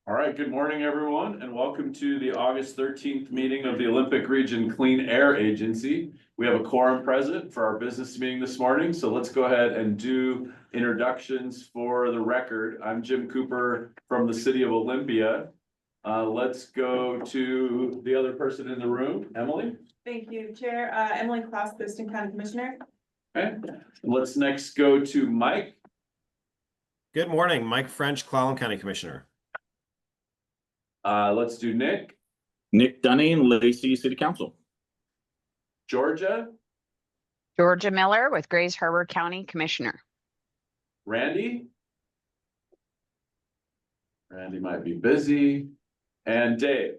All right, good morning, everyone, and welcome to the August 13th meeting of the Olympic Region Clean Air Agency. We have a quorum present for our business meeting this morning, so let's go ahead and do introductions for the record. I'm Jim Cooper from the city of Olympia. Let's go to the other person in the room, Emily. Thank you, Chair. Emily Klaus, Houston County Commissioner. Okay, let's next go to Mike. Good morning, Mike French, Clallam County Commissioner. Let's do Nick. Nick Dunning, Lacey City Council. Georgia. Georgia Miller with Grays Harbor County Commissioner. Randy. Randy might be busy. And Dave.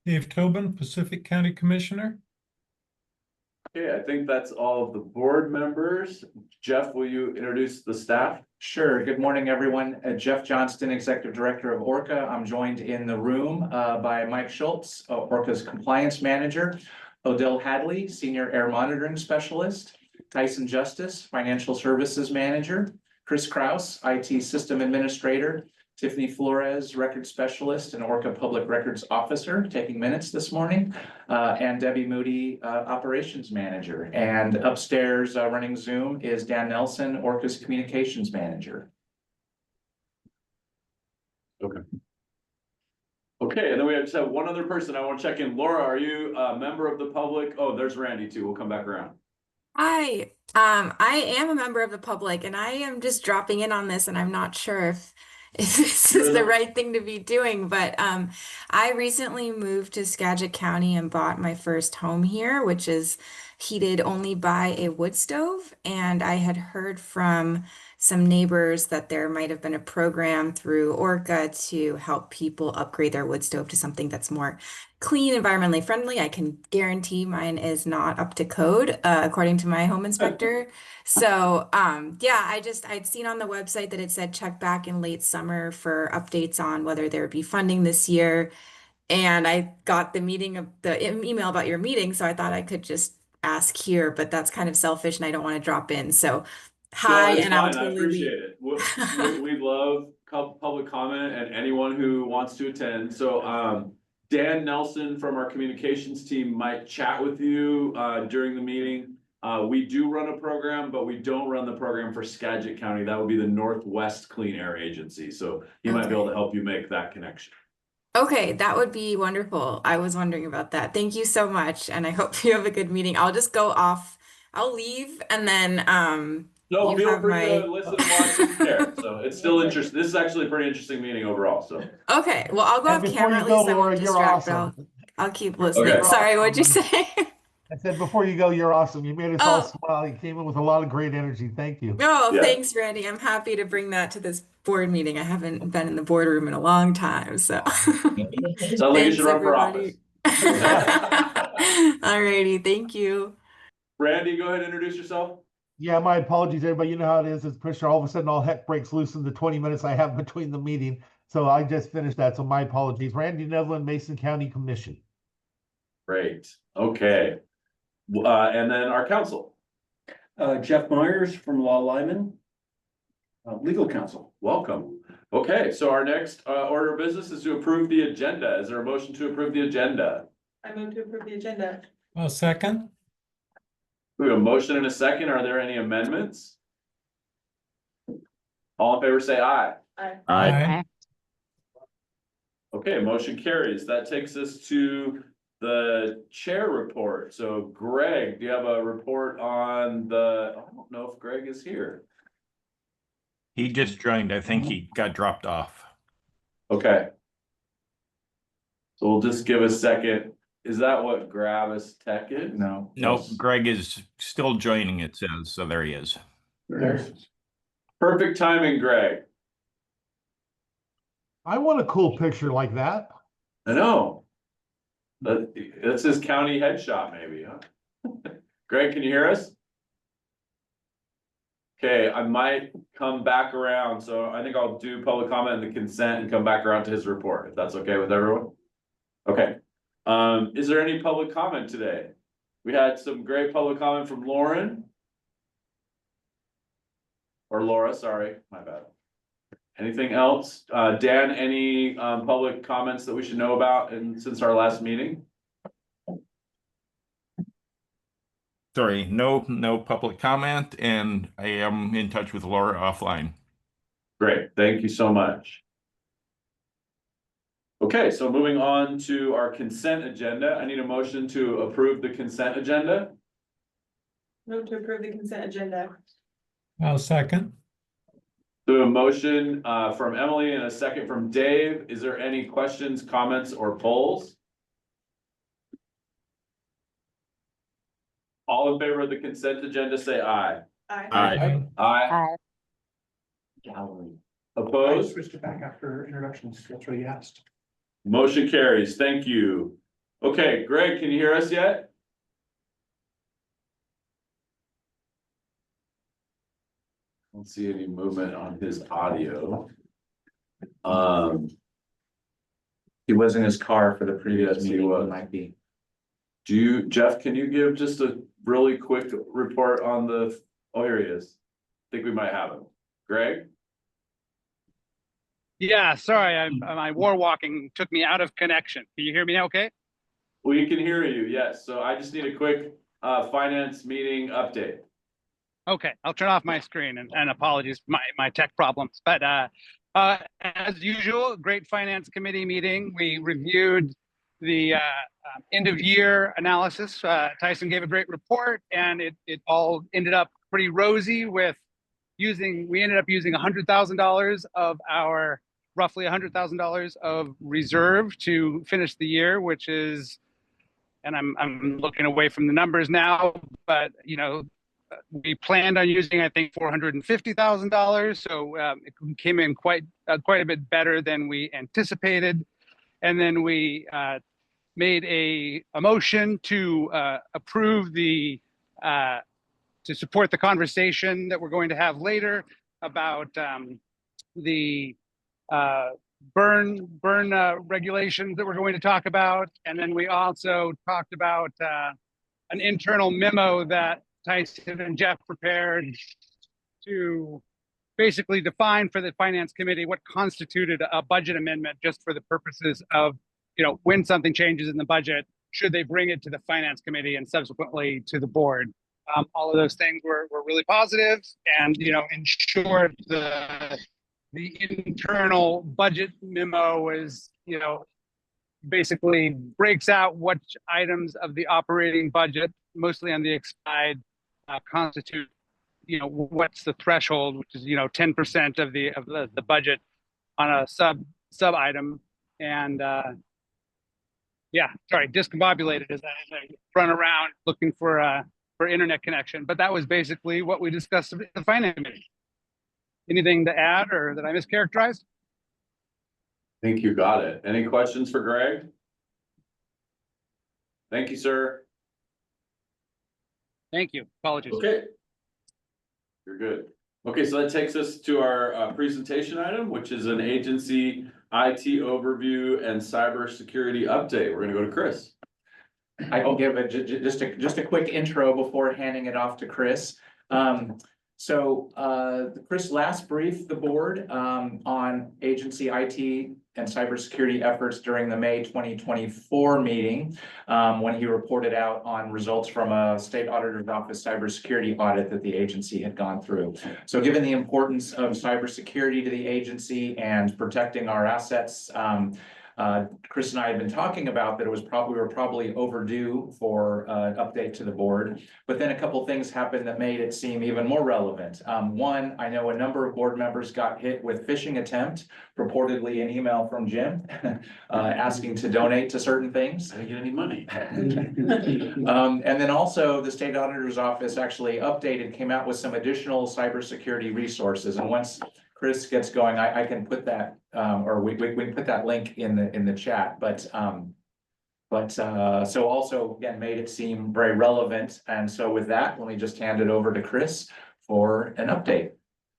Dave Tobin, Pacific County Commissioner. Okay, I think that's all of the board members. Jeff, will you introduce the staff? Sure. Good morning, everyone. Jeff Johnston, Executive Director of ORCAA. I'm joined in the room by Mike Schultz, ORCAA's Compliance Manager, Odell Hadley, Senior Air Monitoring Specialist, Tyson Justice, Financial Services Manager, Chris Kraus, IT System Administrator, Tiffany Flores, Record Specialist and ORCAA Public Records Officer, taking minutes this morning, and Debbie Moody, Operations Manager. And upstairs running Zoom is Dan Nelson, ORCAA's Communications Manager. Okay. Okay, and then we just have one other person I want to check in. Laura, are you a member of the public? Oh, there's Randy too. We'll come back around. Hi, I am a member of the public and I am just dropping in on this and I'm not sure if this is the right thing to be doing, but I recently moved to Skagit County and bought my first home here, which is heated only by a wood stove. And I had heard from some neighbors that there might have been a program through ORCAA to help people upgrade their wood stove to something that's more clean, environmentally friendly. I can guarantee mine is not up to code, according to my home inspector. So, yeah, I'd seen on the website that it said check back in late summer for updates on whether there would be funding this year. And I got the email about your meeting, so I thought I could just ask here, but that's kind of selfish and I don't want to drop in. So, hi, no, and I'll fine. I appreciate it. We love public comment and anyone who wants to attend. So, Dan Nelson from our communications team might chat with you during the meeting. We do run a program, but we don't run the program for Skagit County. That would be the Northwest Clean Air Agency. So he might be able to help you make that connection. Okay, that would be wonderful. I was wondering about that. Thank you so much, and I hope you have a good meeting. I'll just go off. I'll leave, and then no, feel free to listen, watch, and share. So it's still interesting. This is actually a pretty interesting meeting overall. So okay, well, I'll go off camera at least. I'm distracted. Awesome. I'll keep listening. Okay. Sorry, what'd you say? I said before you go, you're awesome. You made us all smile. You came in with a lot of great energy. Thank you. Oh, yeah. Thanks, Randy. I'm happy to bring that to this board meeting. I haven't been in the boardroom in a long time, so. Sounds like you should run for office. Alrighty, thank you. Randy, go ahead and introduce yourself. Yeah, my apologies, everybody. You know how it is. As Commissioner, all of a sudden, all heck breaks loose in the 20 minutes I have between the meeting. So I just finished that. So my apologies. Randy Nevlin, Mason County Commission. Great. Okay. And then our counsel. Jeff Myers from Law Lyman, legal counsel. Welcome. Okay, so our next order of business is to approve the agenda. Is there a motion to approve the agenda? I move to approve the agenda. Well, second. We have a motion and a second. Are there any amendments? All in favor say aye. Aye. Aye. Okay, motion carries. That takes us to the chair report. So Greg, do you have a report on I don't know if Greg is here. He just joined. I think he got dropped off. Okay. So we'll just give a second. Is that what Gravis Tech is? No. Nope, Greg is still joining, it says. So there he is. Perfect timing, Greg. I want a cool picture like that. I know. That's his county headshot, maybe, huh? Greg, can you hear us? Okay, I might come back around. So I think I'll do public comment and the consent and come back around to his report, if that's okay with everyone. Okay. Is there any public comment today? We had some great public comment from Lauren. Or Laura, sorry, my bad. Anything else? Dan, any public comments that we should know about and since our last meeting? Sorry, no public comment, and I am in touch with Laura offline. Great, thank you so much. Okay, so moving on to our consent agenda. I need a motion to approve the consent agenda. Move to approve the consent agenda. I'll second. So a motion from Emily and a second from Dave. Is there any questions, comments, or polls? All in favor of the consent agenda, say aye. Aye. Aye. Aye. Gallery. I Opposed? switched it back after introductions. That's what he asked. Motion carries. Thank you. Okay, Greg, can you hear us yet? I don't see any movement on his audio. He was in his car for the previous Yes, he meeting. was. He might be. Jeff, can you give just a really quick report on the, oh, here he is. I think we might have him. Greg? Yeah, sorry, my war walking took me out of connection. Can you hear me okay? We can hear you, yes. So I just need a quick finance meeting update. Okay, I'll turn off my screen and apologies for my tech problems. But as usual, great finance committee meeting. We reviewed the end of year analysis. Tyson gave a great report, and it all ended up pretty rosy with we ended up using $100,000 of our roughly $100,000 of reserve to finish the year, which is, and I'm looking away from the numbers now, but you know, we planned on using, I think, $450,000. So it came in quite a bit better than we anticipated. And then we made a motion to approve to support the conversation that we're going to have later about the burn regulations that we're going to talk about. And then we also talked about an internal memo that Tyson and Jeff prepared to basically define for the finance committee what constituted a budget amendment, just for the purposes of, you know, when something changes in the budget, should they bring it to the finance committee and subsequently to the board. All of those things were really positive, and, you know, in short, the internal budget memo is, you know, basically breaks out what items of the operating budget, mostly on the side, constitute, you know, what's the threshold, which is, you know, 10% of the budget on a sub item. And yeah, sorry, discombobulated as I run around looking for internet connection. But that was basically what we discussed in the finance committee. Anything to add or that I mischaracterized? I think you got it. Any questions for Greg? Thank you, sir. Thank you. Apologies. Okay. You're good. Okay, so that takes us to our presentation item, which is an agency IT overview and cybersecurity update. We're gonna go to Chris. I can give just a quick intro before handing it off to Chris. Chris last briefed the board on agency IT and cybersecurity efforts during the May 2024 meeting, when he reported out on results from a state auditor's office cybersecurity audit that the agency had gone through. So given the importance of cybersecurity to the agency and protecting our assets, Chris and I had been talking about that we were probably overdue for an update to the board, but then a couple things happened that made it seem even more relevant. One, I know a number of board members got hit with phishing attempt, purportedly an email from Jim asking to donate to certain things. I didn't get any money. And then also the state auditor's office actually came out with some additional cybersecurity resources. And once Chris gets going, I can put that, or we can put that link in the chat, so also again, made it seem very relevant. And so with that, let me just hand it over to Chris for an update.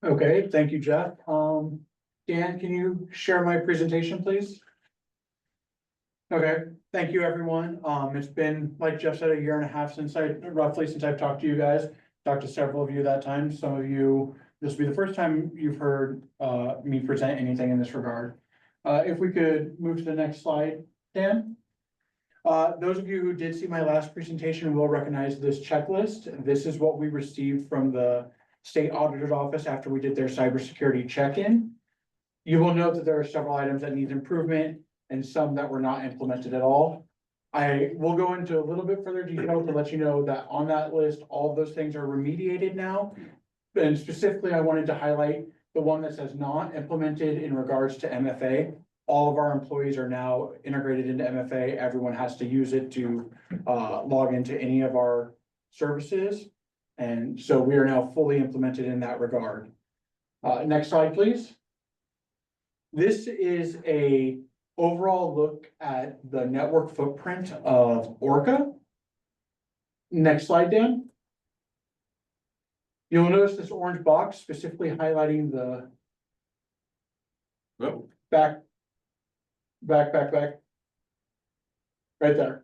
Okay, thank you, Jeff. Dan, can you share my presentation, please? Okay, thank you, everyone. It's been, like Jeff said, a year and a half roughly since I've talked to you guys. Talked to several of you that time. Some of you this will be the first time you've heard me present anything in this regard. If we could move to the next slide, Dan. Those of you who did see my last presentation will recognize this checklist. This is what we received from the state auditor's office after we did their cybersecurity check-in. You will note that there are several items that need improvement and some that were not implemented at all. I will go into a little bit further detail to let you know that on that list, all of those things are remediated now. And specifically, I wanted to highlight the one that says not implemented in regards to MFA. All of our employees are now integrated into MFA. Everyone has to use it to log into any of our services. And so we are now fully implemented in that regard. Next slide, please. This is a overall look at the network footprint of ORCAA. Next slide, Dan. You'll notice this orange box specifically highlighting the back. Right there.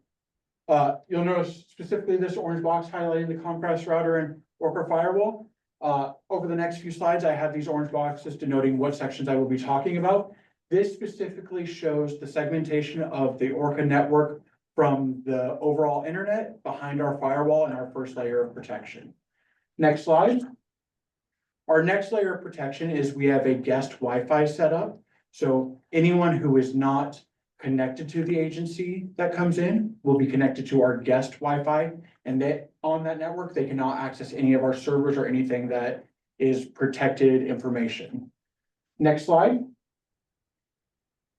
You'll notice specifically this orange box highlighting the Comcast router and ORCAA firewall. Over the next few slides, I have these orange boxes denoting what sections I will be talking about. This specifically shows the segmentation of the ORCAA network from the overall internet behind our firewall and our first layer of protection. Next slide. Our next layer of protection is we have a guest Wi-Fi setup. So anyone who is not connected to the agency that comes in will be connected to our guest Wi-Fi, and that on that network, they cannot access any of our servers or anything that is protected information. Next slide.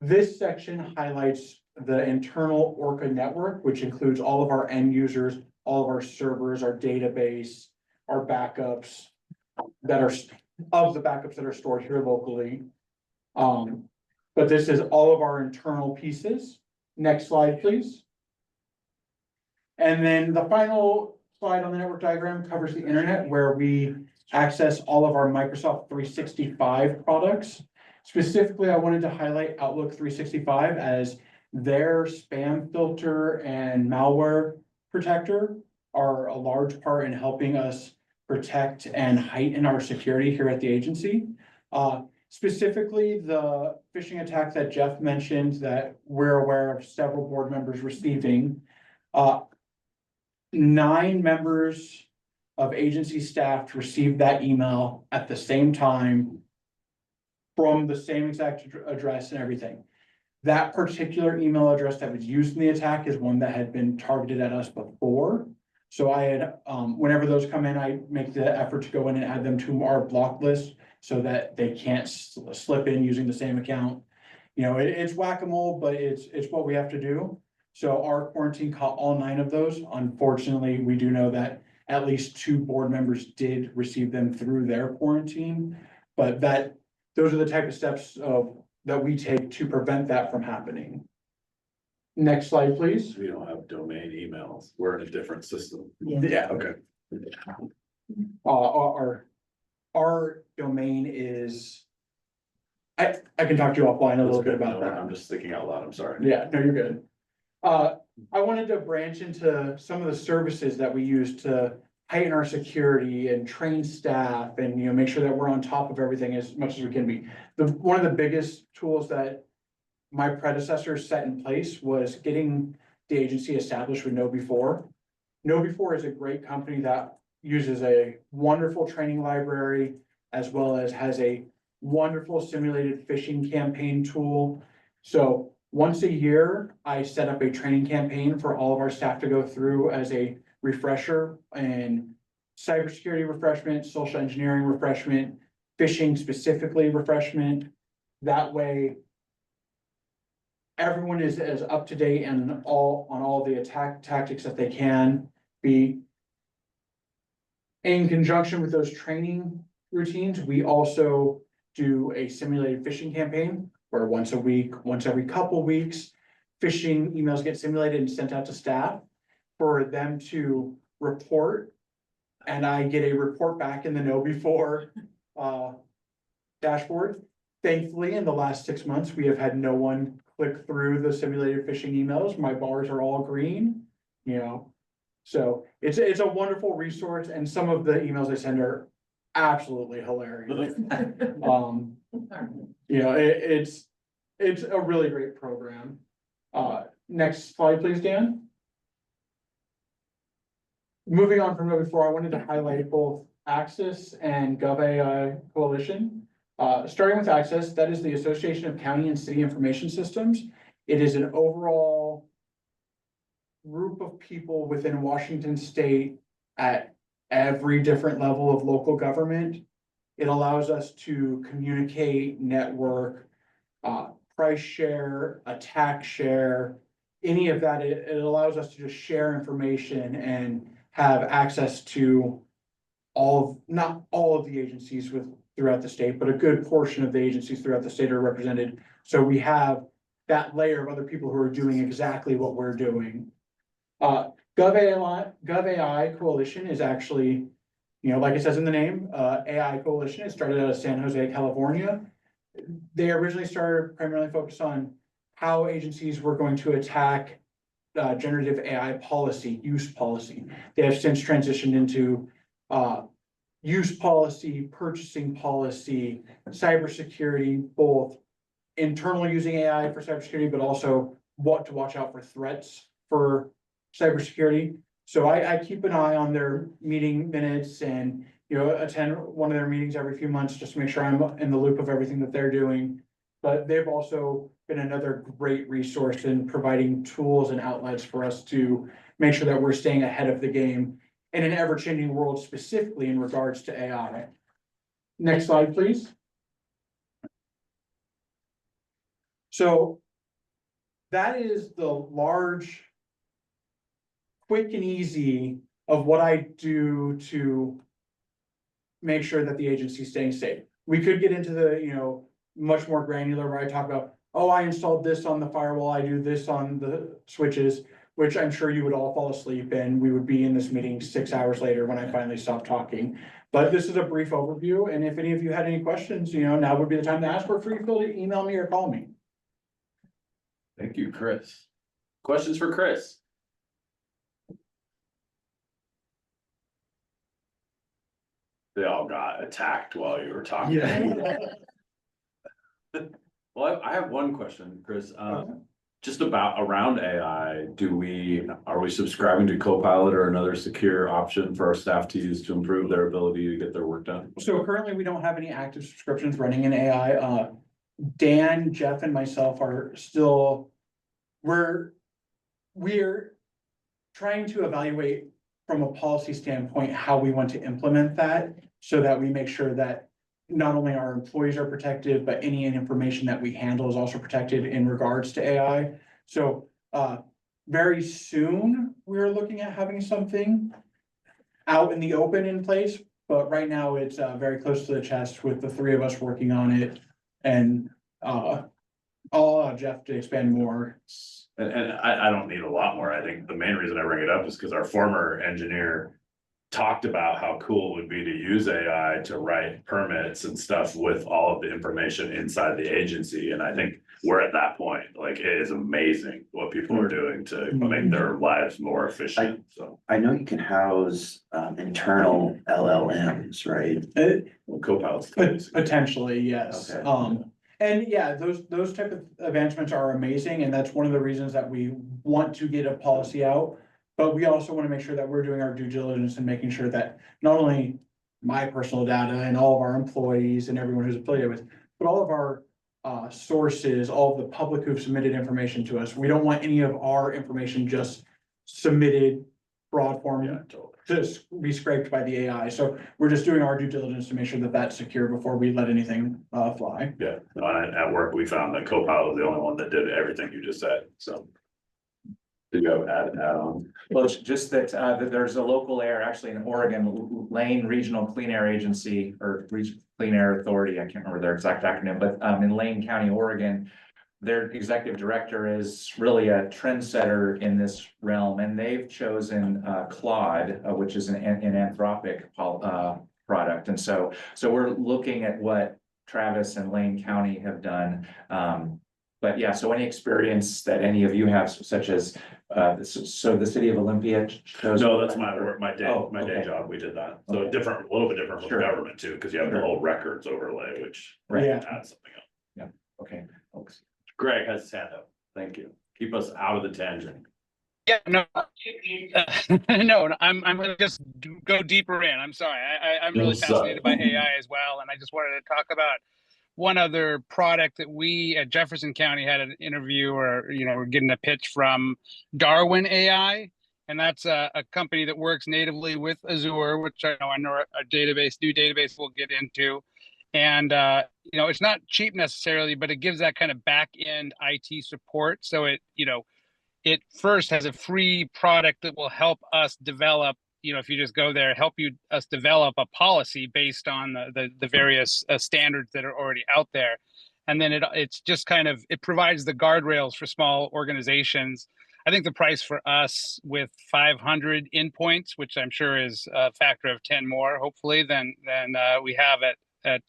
This section highlights the internal ORCAA network, which includes all of our end users, all of our servers, our database, our backups that are stored here locally. But this is all of our internal pieces. Next slide, please. And then the final slide on the network diagram covers the internet, where we access all of our Microsoft 365 products. Specifically, I wanted to highlight Outlook 365 as their spam filter and malware protector are a large part in helping us protect and heighten our security here at the agency. Specifically, the phishing attack that Jeff mentioned that we're aware of several board members receiving. 9 members of agency staff received that email at the same time from the same exact address and everything. That particular email address that was used in the attack is one that had been targeted at us before. So I had, whenever those come in, I make the effort to go in and add them to our block list so that they can't slip in using the same account. You know, it's whack-a-mole, but it's what we have to do. So our quarantine caught all 9 of those. Unfortunately, we do know that at least 2 board members did receive them through their quarantine, but those are the type of steps that we take to prevent that from happening. Next slide, please. We don't have domain emails. We're in a different system. Yeah. Okay. Our domain is, I can talk to you offline a little bit about that. I'm just thinking out loud. I'm sorry. Yeah, no, you're good. I wanted to branch into some of the services that we use to heighten our security and train staff and, you know, make sure that we're on top of everything as much as we can be. One of the biggest tools that my predecessors set in place was getting the agency established with KnowBe4. KnowBe4 is a great company that uses a wonderful training library as well as has a wonderful simulated phishing campaign tool. So once a year, I set up a training campaign for all of our staff to go through as a refresher and cybersecurity refreshment, social engineering refreshment, phishing specifically refreshment. That way, everyone is as up to date and on all the attack tactics that they can be. In conjunction with those training routines, we also do a simulated phishing campaign where once a week, once every couple weeks, phishing emails get simulated and sent out to staff for them to report. And I get a report back in the KnowBe4 dashboard. Thankfully, in the last 6 months, we have had no one click through the simulated phishing emails. My bars are all green, you know. So it's a wonderful resource, and some of the emails I send are absolutely hilarious. You know, it's a really great program. Next slide, please, Dan. Moving on from before, I wanted to highlight both Access and GovAI Coalition. Starting with Access, that is the Association of County and City Information Systems. It is an overall group of people within Washington State at every different level of local government. It allows us to communicate, network, price share, attack share, any of that. It allows us to just share information and have access to not all of the agencies throughout the state, but a good portion of the agencies throughout the state are represented. So we have that layer of other people who are doing exactly what we're doing. GovAI Coalition is actually, you know, like it says in the name, AI Coalition. It started out of San Jose, California. They originally started primarily focused on how agencies were going to attack generative AI policy, use policy. They have since transitioned into use policy, purchasing policy, cybersecurity, both internal using AI for cybersecurity, but also what to watch out for threats for cybersecurity. So I keep an eye on their meeting minutes and, you know, attend one of their meetings every few months just to make sure I'm in the loop of everything that they're doing. But they've also been another great resource in providing tools and outlets for us to make sure that we're staying ahead of the game in an ever-changing world, specifically in regards to AI. Next slide, please. So that is the large, quick and easy of what I do to make sure that the agency is staying safe. We could get into the, you know, much more granular where I talk about, oh, I installed this on the firewall, I do this on the switches, which I'm sure you would all fall asleep and we would be in this meeting 6 hours later when I finally stopped talking. But this is a brief overview, and if any of you had any questions, you know, now would be the time to ask, or free to email me or call me. Thank you, Chris. Questions for Chris? They all got attacked while you were talking. Well, I have one question, Chris. Just around AI, are we subscribing to Copilot or another secure option for our staff to use to improve their ability to get their work done? So currently we don't have any active subscriptions running in AI. Dan, Jeff, and myself are still, we're trying to evaluate from a policy standpoint how we want to implement that so that we make sure that not only our employees are protected, but any information that we handle is also protected in regards to AI. So very soon, we're looking at having something out in the open in place, but right now it's very close to the chest with the three of us working on it. And I'll allow Jeff to expand more. And I don't need a lot more. I think the main reason I bring it up is because our former engineer talked about how cool it would be to use AI to write permits and stuff with all of the information inside the agency. And I think we're at that point. Like, it is amazing what people are doing to make their lives more efficient. So I know you can house internal LLMs, right? well, Copilot's Potentially, yes. Okay. And yeah, those type of advancements are amazing, and that's one of the reasons that we want to get a policy out. But we also want to make sure that we're doing our due diligence and making sure that not only my personal data and all of our employees and everyone who's affiliated with, but all of our sources, all of the public who've submitted information to us. We don't want any of our information just submitted broad form to be scraped by the AI. So we're just doing our due diligence to make sure that that's secure before we let anything fly. Yeah, at work, we found that Copilot was the only one that did everything you just said, so. Did you have add on? Well, it's just that there's a local air, actually in Oregon, Lane Regional Clean Air Agency or Regional Clean Air Authority. I can't remember their exact acronym, but in Lane County, Oregon, their executive director is really a trendsetter in this realm, and they've chosen Claude, which is an Anthropic product. And so we're looking at what Travis and Lane County have done. But yeah, so any experience that any of you have, such as, so the city of Olympia chose. No, that's my work, my day Okay. job, we did that. So Okay. different, a little bit different from Sure. government too, because you have the Sure. whole records overlay, which Right. Yeah. adds something else. Okay, folks. Greg has his hand up. Thank you. Keep us out of the tangent. Yeah, no, no, I'm gonna just go deeper in. I'm sorry. I'm really fascinated by AI as well, and I just wanted to talk about one other product that we at Jefferson County had an interview, or we're getting a pitch from Darwin AI, and that's a company that works natively with Azure, which I know a new database we'll get into. And it's not cheap necessarily, but it gives that kind of back end IT support. So it first has a free product that will help us develop, if you just go there, us develop a policy based on the various standards that are already out there. And then it's just it provides the guardrails for small organizations. I think the price for us with 500 endpoints, which I'm sure is a factor of 10 more, hopefully, than we have at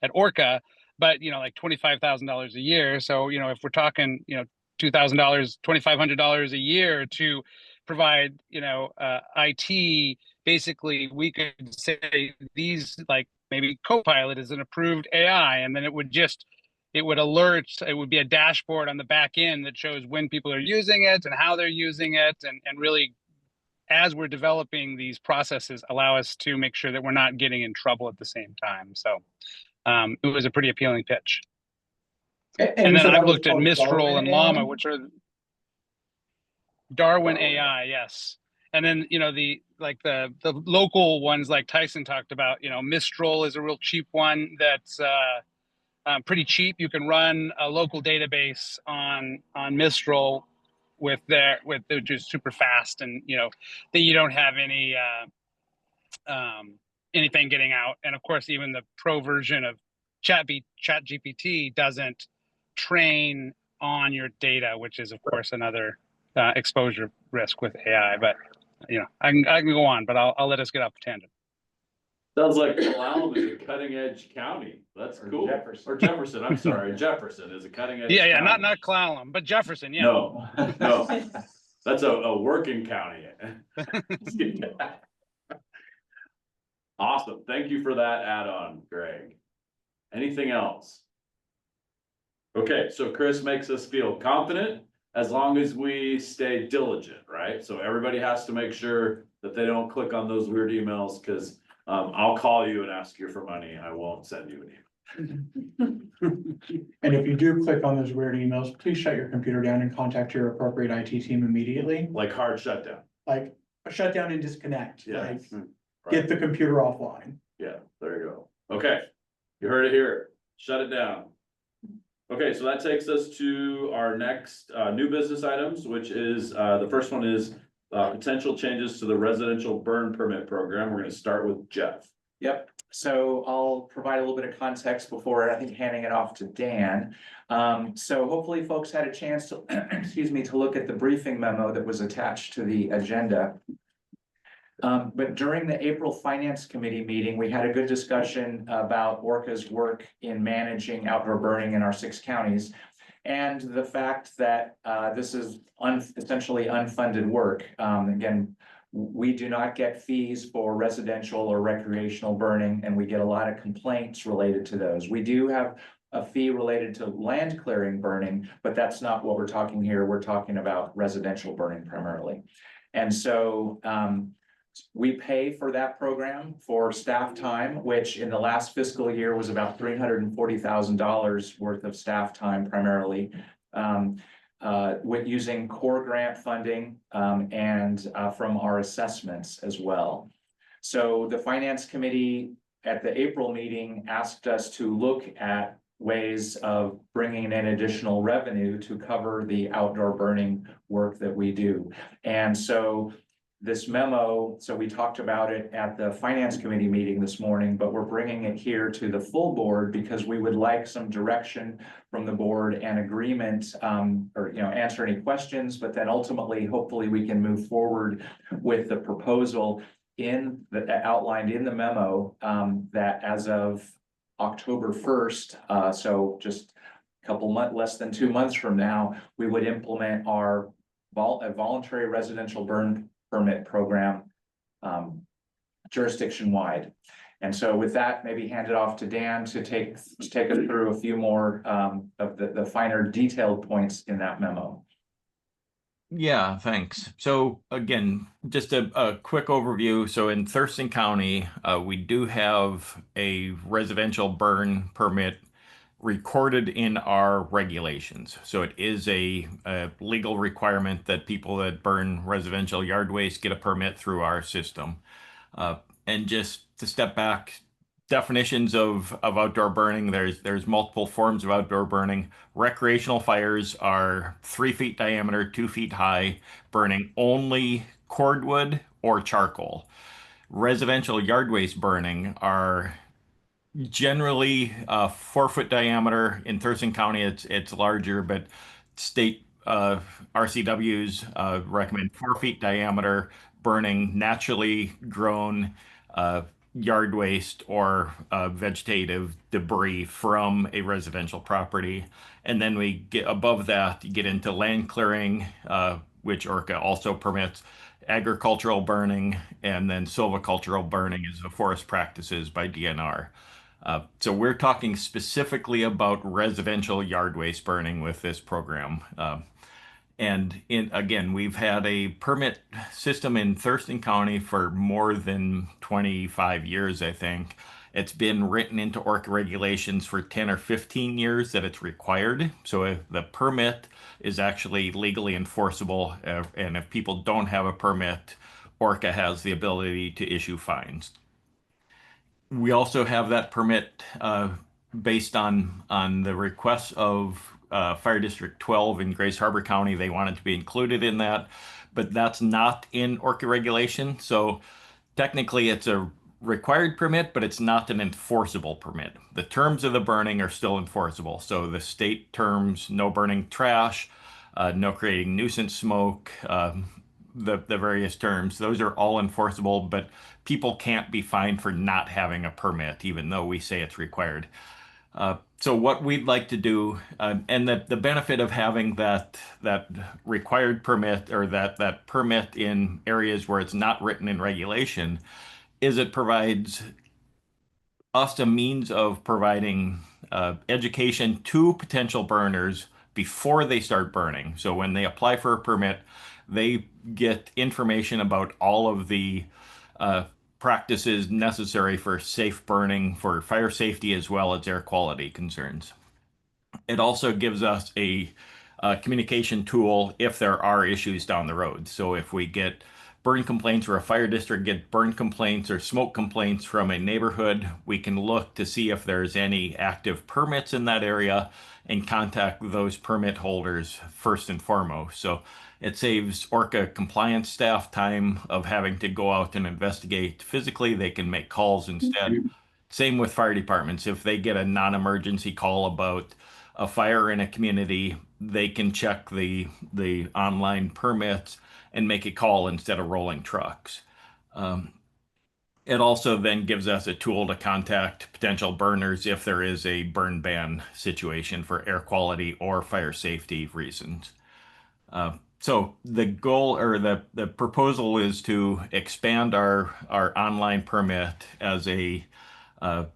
ORCAA, but like $25,000 a year. So if we're talking $2,000, $2,500 a year to provide IT, basically we could say these, like maybe Copilot is an approved AI, and then it would alert, it would be a dashboard on the back end that shows when people are using it and how they're using it, and really, as we're developing these processes, allow us to make sure that we're not getting in trouble at the same time. So it was a pretty appealing pitch. And then I've looked at Mistral and Llama, which are Darwin AI, yes. And then the local ones, like Tyson talked about, Mistral is a real cheap one that's pretty cheap. You can run a local database on Mistral which is super fast, and that you don't have any anything getting out. And of course, even the pro version of ChatGPT doesn't train on your data, which is of course another exposure risk with AI. But I can go on, but I'll let us get off the tangent. Sounds like Clallam is a cutting edge county. That's cool. Or Jefferson, I'm sorry. Jefferson is a cutting edge. Yeah, county. not Clallam, but Jefferson, yeah. No, that's a working county. Awesome. Thank you for that add-on, Greg. Anything else? Okay, so Chris makes us feel confident as long as we stay diligent, right? So everybody has to make sure that they don't click on those weird emails, because I'll call you and ask you for money. I won't send you an email. And if you do click on those weird emails, please shut your computer down and contact your appropriate IT team immediately. Like hard shutdown. Like shut down and disconnect. Yeah. Like Right. get the computer offline. Yeah, there you go. Okay, you heard it here. Shut it down. Okay, so that takes us to our next new business items, which is the first one is potential changes to the residential burn permit program. We're going to start with Jeff. Yep, so I'll provide a little bit of context before, I think, handing it off to Dan. So hopefully folks had a chance to, to look at the briefing memo that was attached to the agenda. But during the April Finance Committee meeting, we had a good discussion about ORCAA's work in managing outdoor burning in our 6 counties. And the fact that this is essentially unfunded work. Again, we do not get fees for residential or recreational burning, and we get a lot of complaints related to those. We do have a fee related to land clearing burning, but that's not what we're talking here. We're talking about residential burning primarily. And so we pay for that program for staff time, which in the last fiscal year was about $340,000 worth of staff time primarily, with using core grant funding and from our assessments as well. So the Finance Committee at the April meeting asked us to look at ways of bringing in additional revenue to cover the outdoor burning work that we do. And so this memo, so we talked about it at the Finance Committee meeting this morning, but we're bringing it here to the full board because we would like some direction from the board and agreement, or answer any questions, but then ultimately, hopefully we can move forward with the proposal outlined in the memo that as of October 1st, so just less than 2 months from now, we would implement our a voluntary residential burn permit program jurisdiction-wide. And so with that, maybe hand it off to Dan to take us through a few more of the finer detailed points in that memo. Yeah, thanks. So again, just a quick overview. So in Thurston County, we do have a residential burn permit recorded in our regulations. So it is a legal requirement that people that burn residential yard waste get a permit through our system. And just to step back, definitions of outdoor burning, there's multiple forms of outdoor burning. Recreational fires are 3 feet diameter, 2 feet high, burning only cordwood or charcoal. Residential yard waste burning are generally 4 foot diameter. In Thurston County, it's larger, but state RCWs recommend 4 feet diameter, burning naturally grown yard waste or vegetative debris from a residential property. And then we get above that, you get into land clearing, which ORCAA also permits, agricultural burning, and then silvicultural burning is the forest practices by DNR. So we're talking specifically about residential yard waste burning with this program. Again, we've had a permit system in Thurston County for more than 25 years, I think. It's been written into ORCAA regulations for 10 or 15 years that it's required. So if the permit is actually legally enforceable, and if people don't have a permit, ORCAA has the ability to issue fines. We also have that permit based on the requests of Fire District 12 in Grace Harbor County. They wanted to be included in that, but that's not in ORCAA regulation. So technically it's a required permit, but it's not an enforceable permit. The terms of the burning are still enforceable. So the state terms, no burning trash, no creating nuisance smoke, the various terms, those are all enforceable, but people can't be fined for not having a permit, even though we say it's required. So what we'd like to do, and the benefit of having that required permit or that permit in areas where it's not written in regulation, is it provides us a means of providing education to potential burners before they start burning. So when they apply for a permit, they get information about all of the practices necessary for safe burning, for fire safety, as well as air quality concerns. It also gives us a communication tool if there are issues down the road. So if we get burn complaints, or a fire district get burn complaints or smoke complaints from a neighborhood, we can look to see if there's any active permits in that area and contact those permit holders first and foremost. So it saves ORCAA compliance staff time of having to go out and investigate physically. They can make calls instead. Same with fire departments. If they get a non-emergency call about a fire in a community, they can check the online permits and make a call instead of rolling trucks. It also then gives us a tool to contact potential burners if there is a burn ban situation for air quality or fire safety reasons. So the goal or the proposal is to expand our online permit as a I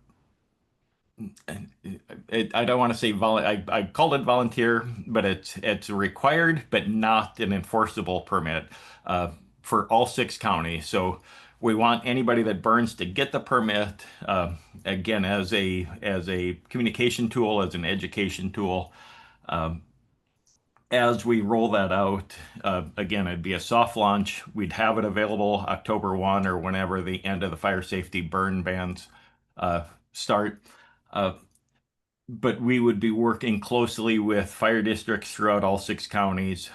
don't want to say I called it volunteer, but it's required but not an enforceable permit for all 6 counties. So we want anybody that burns to get the permit, again, as a communication tool, as an education tool. As we roll that out, again, it'd be a soft launch. We'd have it available October 1 or whenever the end of the fire safety burn bans start. But we would be working closely with fire districts throughout all 6 counties,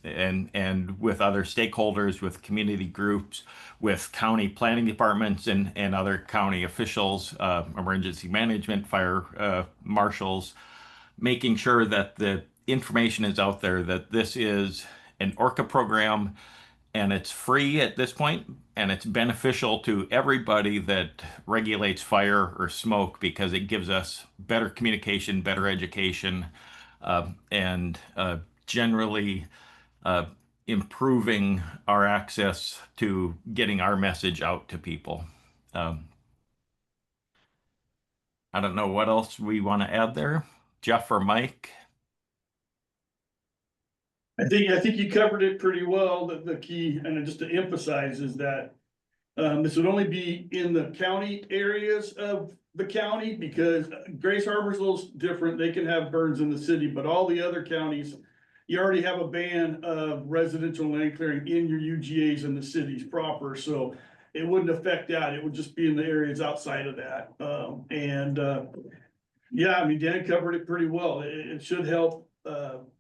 and with other stakeholders, with community groups, with county planning departments and other county officials, emergency management, fire marshals, making sure that the information is out there that this is an ORCAA program And it's free at this point, and it's beneficial to everybody that regulates fire or smoke because it gives us better communication, better education, and generally uh, improving our access to getting our message out to people. I don't know what else we want to add there. Jeff or Mike? I think you covered it pretty well. The key, and just to emphasize, is that this would only be in the county areas of the county, because Grace Harbor's a little different. They can have burns in the city, but all the other counties, you already have a ban of residential land clearing in your UGAs in the cities proper, so it wouldn't affect that. It would just be in the areas outside of that. Yeah, I mean, Dan covered it pretty well. It should help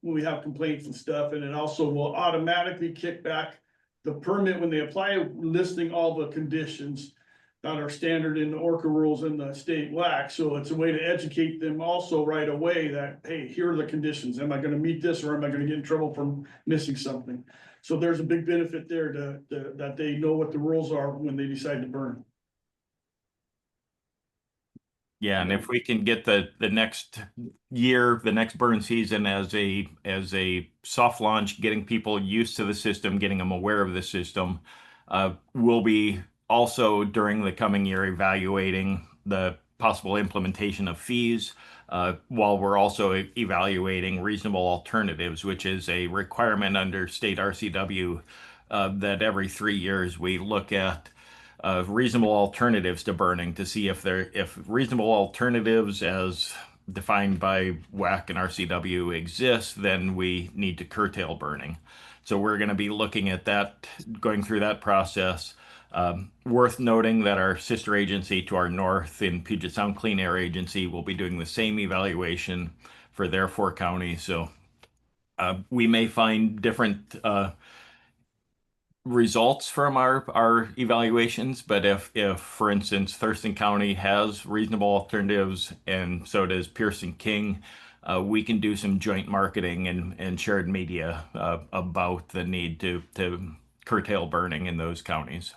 when we have complaints and stuff, and it also will automatically kick back the permit when they apply, listing all the conditions that are standard in the ORCA rules and the state WAC. So it's a way to educate them also right away that, hey, here are the conditions. Am I gonna meet this, or am I gonna get in trouble from missing something? So there's a big benefit there that they know what the rules are when they decide to burn. Yeah, and if we can get the next year, the next burn season as a soft launch, getting people used to the system, getting them aware of the system, we'll be also during the coming year evaluating the possible implementation of fees, while we're also evaluating reasonable alternatives, which is a requirement under state RCW, that every 3 years we look at reasonable alternatives to burning to see if reasonable alternatives as defined by WAC and RCW exist, then we need to curtail burning. So we're going to be looking at that, going through that process. Worth noting that our sister agency to our north in Puget Sound Clean Air Agency will be doing the same evaluation for their 4 counties. So we may find different results from our evaluations, but if for instance Thurston County has reasonable alternatives and so does Pearson King, we can do some joint marketing and shared media about the need to curtail burning in those counties.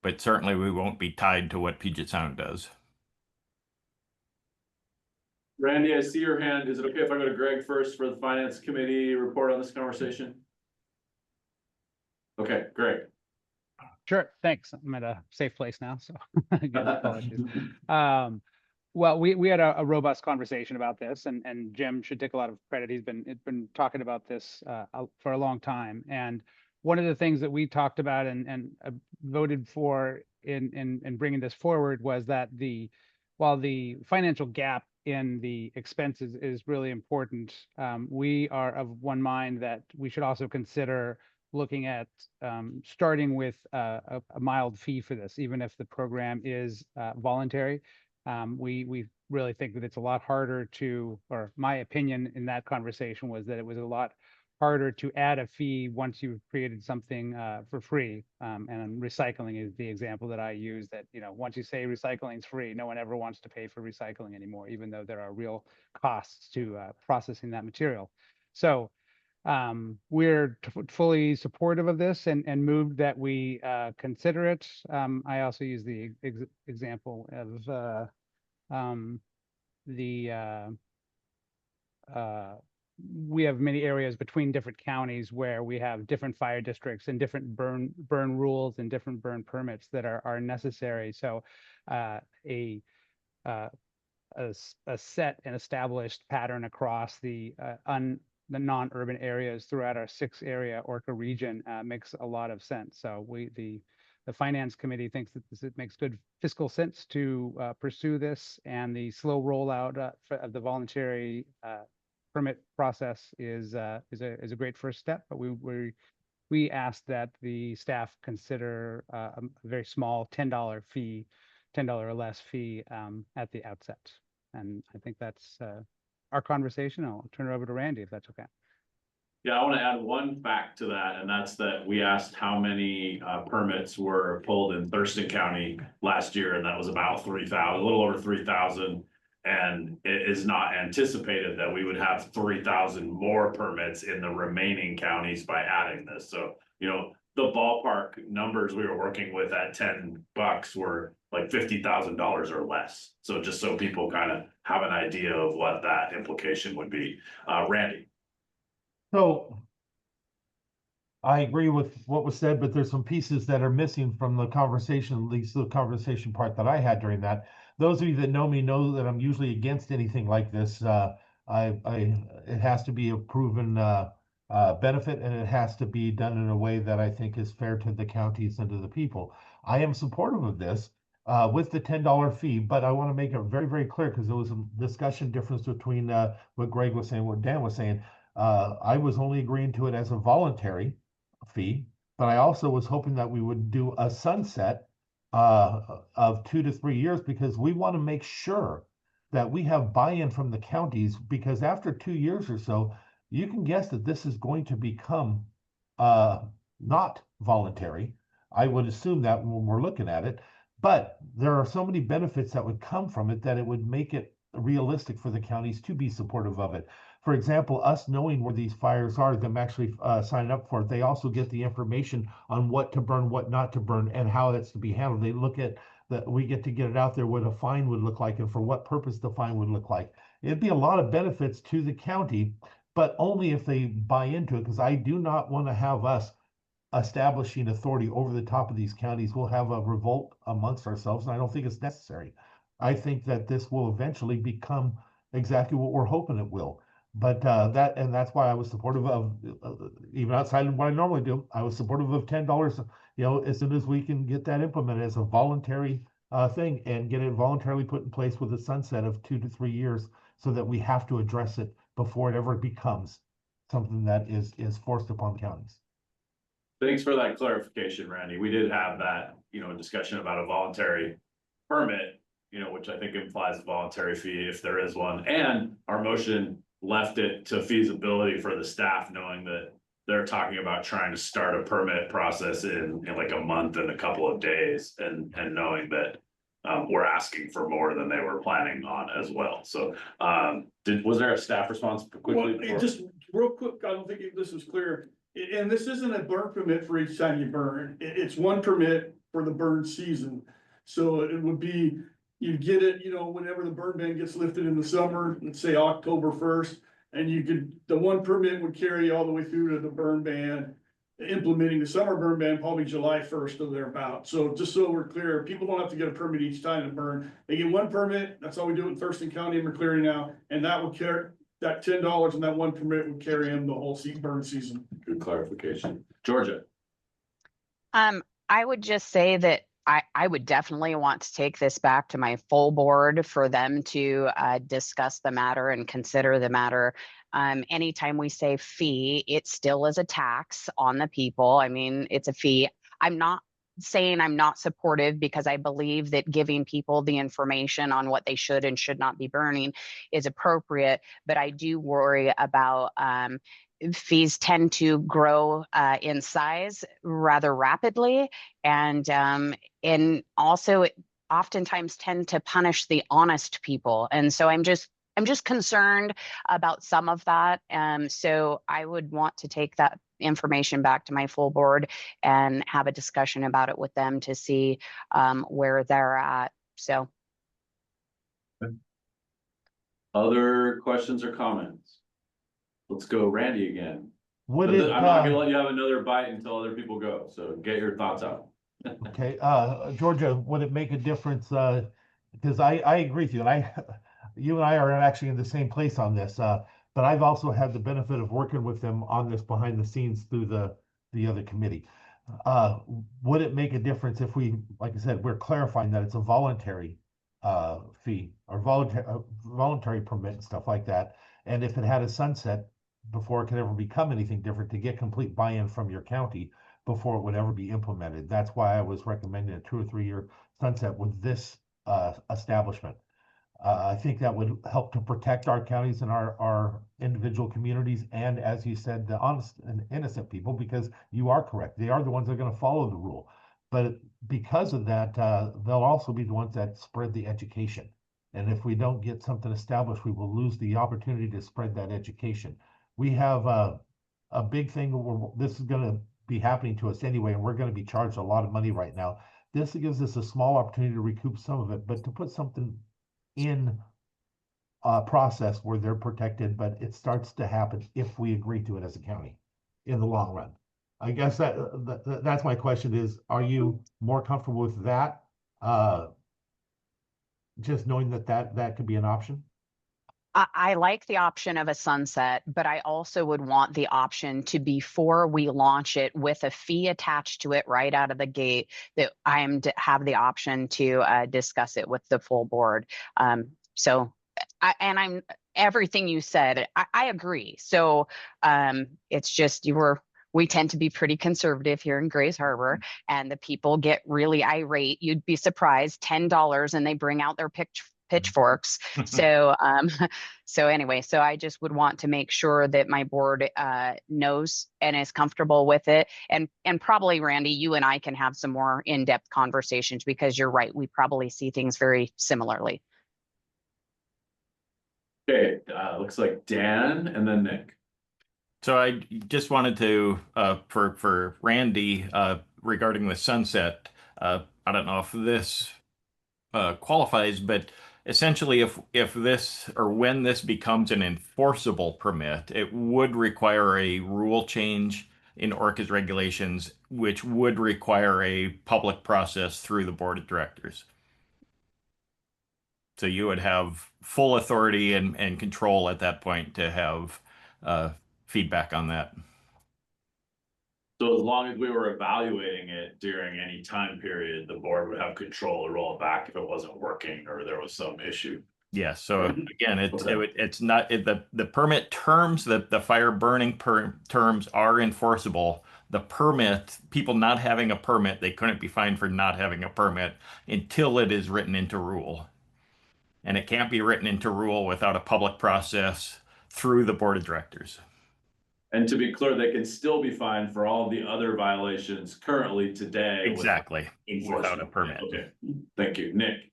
But certainly we won't be tied to what Puget Sound does. Randy, I see your hand. Is it okay if I go to Greg first for the finance committee report on this conversation? Okay, great. Sure, thanks. I'm at a safe place now, so again, apologies. Well, we had a robust conversation about this, and Jim should take a lot of credit. He's been talking about this for a long time. And one of the things that we talked about and voted for in bringing this forward was that while the financial gap in the expenses is really important, we are of one mind that we should also consider looking at starting with a mild fee for this, even if the program is voluntary. We really think that it's a lot harder or my opinion in that conversation was that it was a lot harder to add a fee once you've created something for free. And recycling is the example that I use, that, once you say recycling is free, no one ever wants to pay for recycling anymore, even though there are real costs to processing that material. So we're fully supportive of this and moved that we consider it. I also use the example of we have many areas between different counties where we have different fire districts and different burn rules and different burn permits that are necessary. So a set and established pattern across the non-urban areas throughout our 6-area ORCA region makes a lot of sense. So the finance committee thinks that it makes good fiscal sense to pursue this, and the slow rollout of the voluntary permit process is a great first step. But we asked that the staff consider a very small $10 fee, $10 or less fee at the outset. And I think that's our conversation. I'll turn it over to Randy if that's okay. Yeah, I want to add one fact to that, and that's that we asked how many permits were pulled in Thurston County last year, and that was about 3,000, a little over 3,000. And it is not anticipated that we would have 3,000 more permits in the remaining counties by adding this. So you know, the ballpark numbers we were working with at $10 were like $50,000 or less. So just so people kind of have an idea of what that implication would be. Randy. So I agree with what was said, but there's some pieces that are missing from the conversation, at least the conversation part that I had during that. Those of you that know me know that I'm usually against anything like this. It has to be a proven benefit, and it has to be done in a way that I think is fair to the counties and to the people. I am supportive of this with the $10 fee, but I want to make it very, very clear because there was a discussion difference between what Greg was saying, what Dan was saying. I was only agreeing to it as a voluntary fee, but I also was hoping that we would do a sunset of 2 to 3 years because we want to make sure that we have buy-in from the counties, because after 2 years or so, you can guess that this is going to become not voluntary. I would assume that when we're looking at it, but there are so many benefits that would come from it that it would make it realistic for the counties to be supportive of it. For example, us knowing where these fires are, them actually signing up for it, they also get the information on what to burn, what not to burn, and how that's to be handled. They look at that, we get to get it out there what a fine would look like and for what purpose the fine would look like. It'd be a lot of benefits to the county, but only if they buy into it, because I do not want to have us establishing authority over the top of these counties. We'll have a revolt amongst ourselves, and I don't think it's necessary. I think that this will eventually become exactly what we're hoping it will. But that's why I was supportive of, even outside of what I normally do, I was supportive of $10, you know, as soon as we can get that implemented as a voluntary thing and get it voluntarily put in place with a sunset of 2 to 3 years, so that we have to address it before it ever becomes something that is forced upon counties. Thanks for that clarification, Randy. We did have that, you know, discussion about a voluntary permit, you know, which I think implies a voluntary fee if there is one. And our motion left it to feasibility for the staff, knowing that they're talking about trying to start a permit process in like a month and a couple of days, and knowing that we're asking for more than they were planning on as well. So was there a staff response quickly? Well, just real quick, I don't think this is clear. And this isn't a burn permit for each time you burn. It's one permit for the burn season. So it would be, you get it, you know, whenever the burn ban gets lifted in the summer, let's say October 1st, and you could, the one permit would carry all the way through to the burn ban, implementing the summer burn ban probably July 1st or thereabout. So just so we're clear, people don't have to get a permit each time to burn. They get one permit. That's how we do it in Thurston County and McCleary now. And that would carry, that $10 and that one permit would carry him the whole burn season. Good clarification. Georgia. I would just say that I would definitely want to take this back to my full board for them to discuss the matter and consider the matter. Anytime we say fee, it still is a tax on the people. I mean, it's a fee. I'm not saying I'm not supportive, because I believe that giving people the information on what they should and should not be burning is appropriate. But I do worry about fees tend to grow in size rather rapidly, and also oftentimes tend to punish the honest people. And so I'm just concerned about some of that. So I would want to take that information back to my full board and have a discussion about it with them to see where they're at. So. Other questions or comments? Let's go Randy again. Would it, I'm not gonna let you have another bite until other people go. So get your thoughts out. Okay, Georgia, would it make a difference? Because I agree with you, and you and I are actually in the same place on this. But I've also had the benefit of working with them on this behind the scenes through the other committee. Would it make a difference if we, like I said, we're clarifying that it's a voluntary fee or voluntary permit and stuff like that, and if it had a sunset before it could ever become anything different, to get complete buy-in from your county before it would ever be implemented. That's why I was recommending a 2 or 3 year sunset with this establishment. I think that would help to protect our counties and our individual communities, and as you said, the honest and innocent people, because you are correct. They are the ones that are going to follow the rule. But because of that, they'll also be the ones that spread the education. And if we don't get something established, we will lose the opportunity to spread that education. We have a big thing where this is going to be happening to us anyway, and we're gonna be charged a lot of money right now. This gives us a small opportunity to recoup some of it, but to put something in a process where they're protected, but it starts to happen if we agree to it as a county in the long run. I guess that's my question is, are you more comfortable with that? Just knowing that could be an option? I like the option of a sunset, but I also would want the option to, before we launch it, with a fee attached to it right out of the gate, that I am to have the option to discuss it with the full board. I'm everything you said, I agree. So it's just we tend to be pretty conservative here in Grays Harbor, and the people get really irate. You'd be surprised, $10 and they bring out their pitchforks. So anyway, so I just would want to make sure that my board knows and is comfortable with it. And probably, Randy, you and I can have some more in-depth conversations, because you're right, we probably see things very similarly. Okay, looks like Dan and then Nick. So I just wanted to, for Randy, regarding the sunset, I don't know if this qualifies, but essentially if this, or when this becomes an enforceable permit, it would require a rule change in ORCA's regulations, which would require a public process through the board of directors. So you would have full authority and control at that point to have feedback on that. So as long as we were evaluating it during any time period, the board would have control to roll it back if it wasn't working or there was some issue. Yeah, so again, Okay. it's not the permit terms, the fire burning terms are enforceable. The permit, people not having a permit, they couldn't be fined for not having a permit until it is written into rule. And it can't be written into rule without a public process through the board of directors. And to be clear, they can still be fined for all the other violations currently today. Exactly, Without a permit. Okay, thank you, Nick.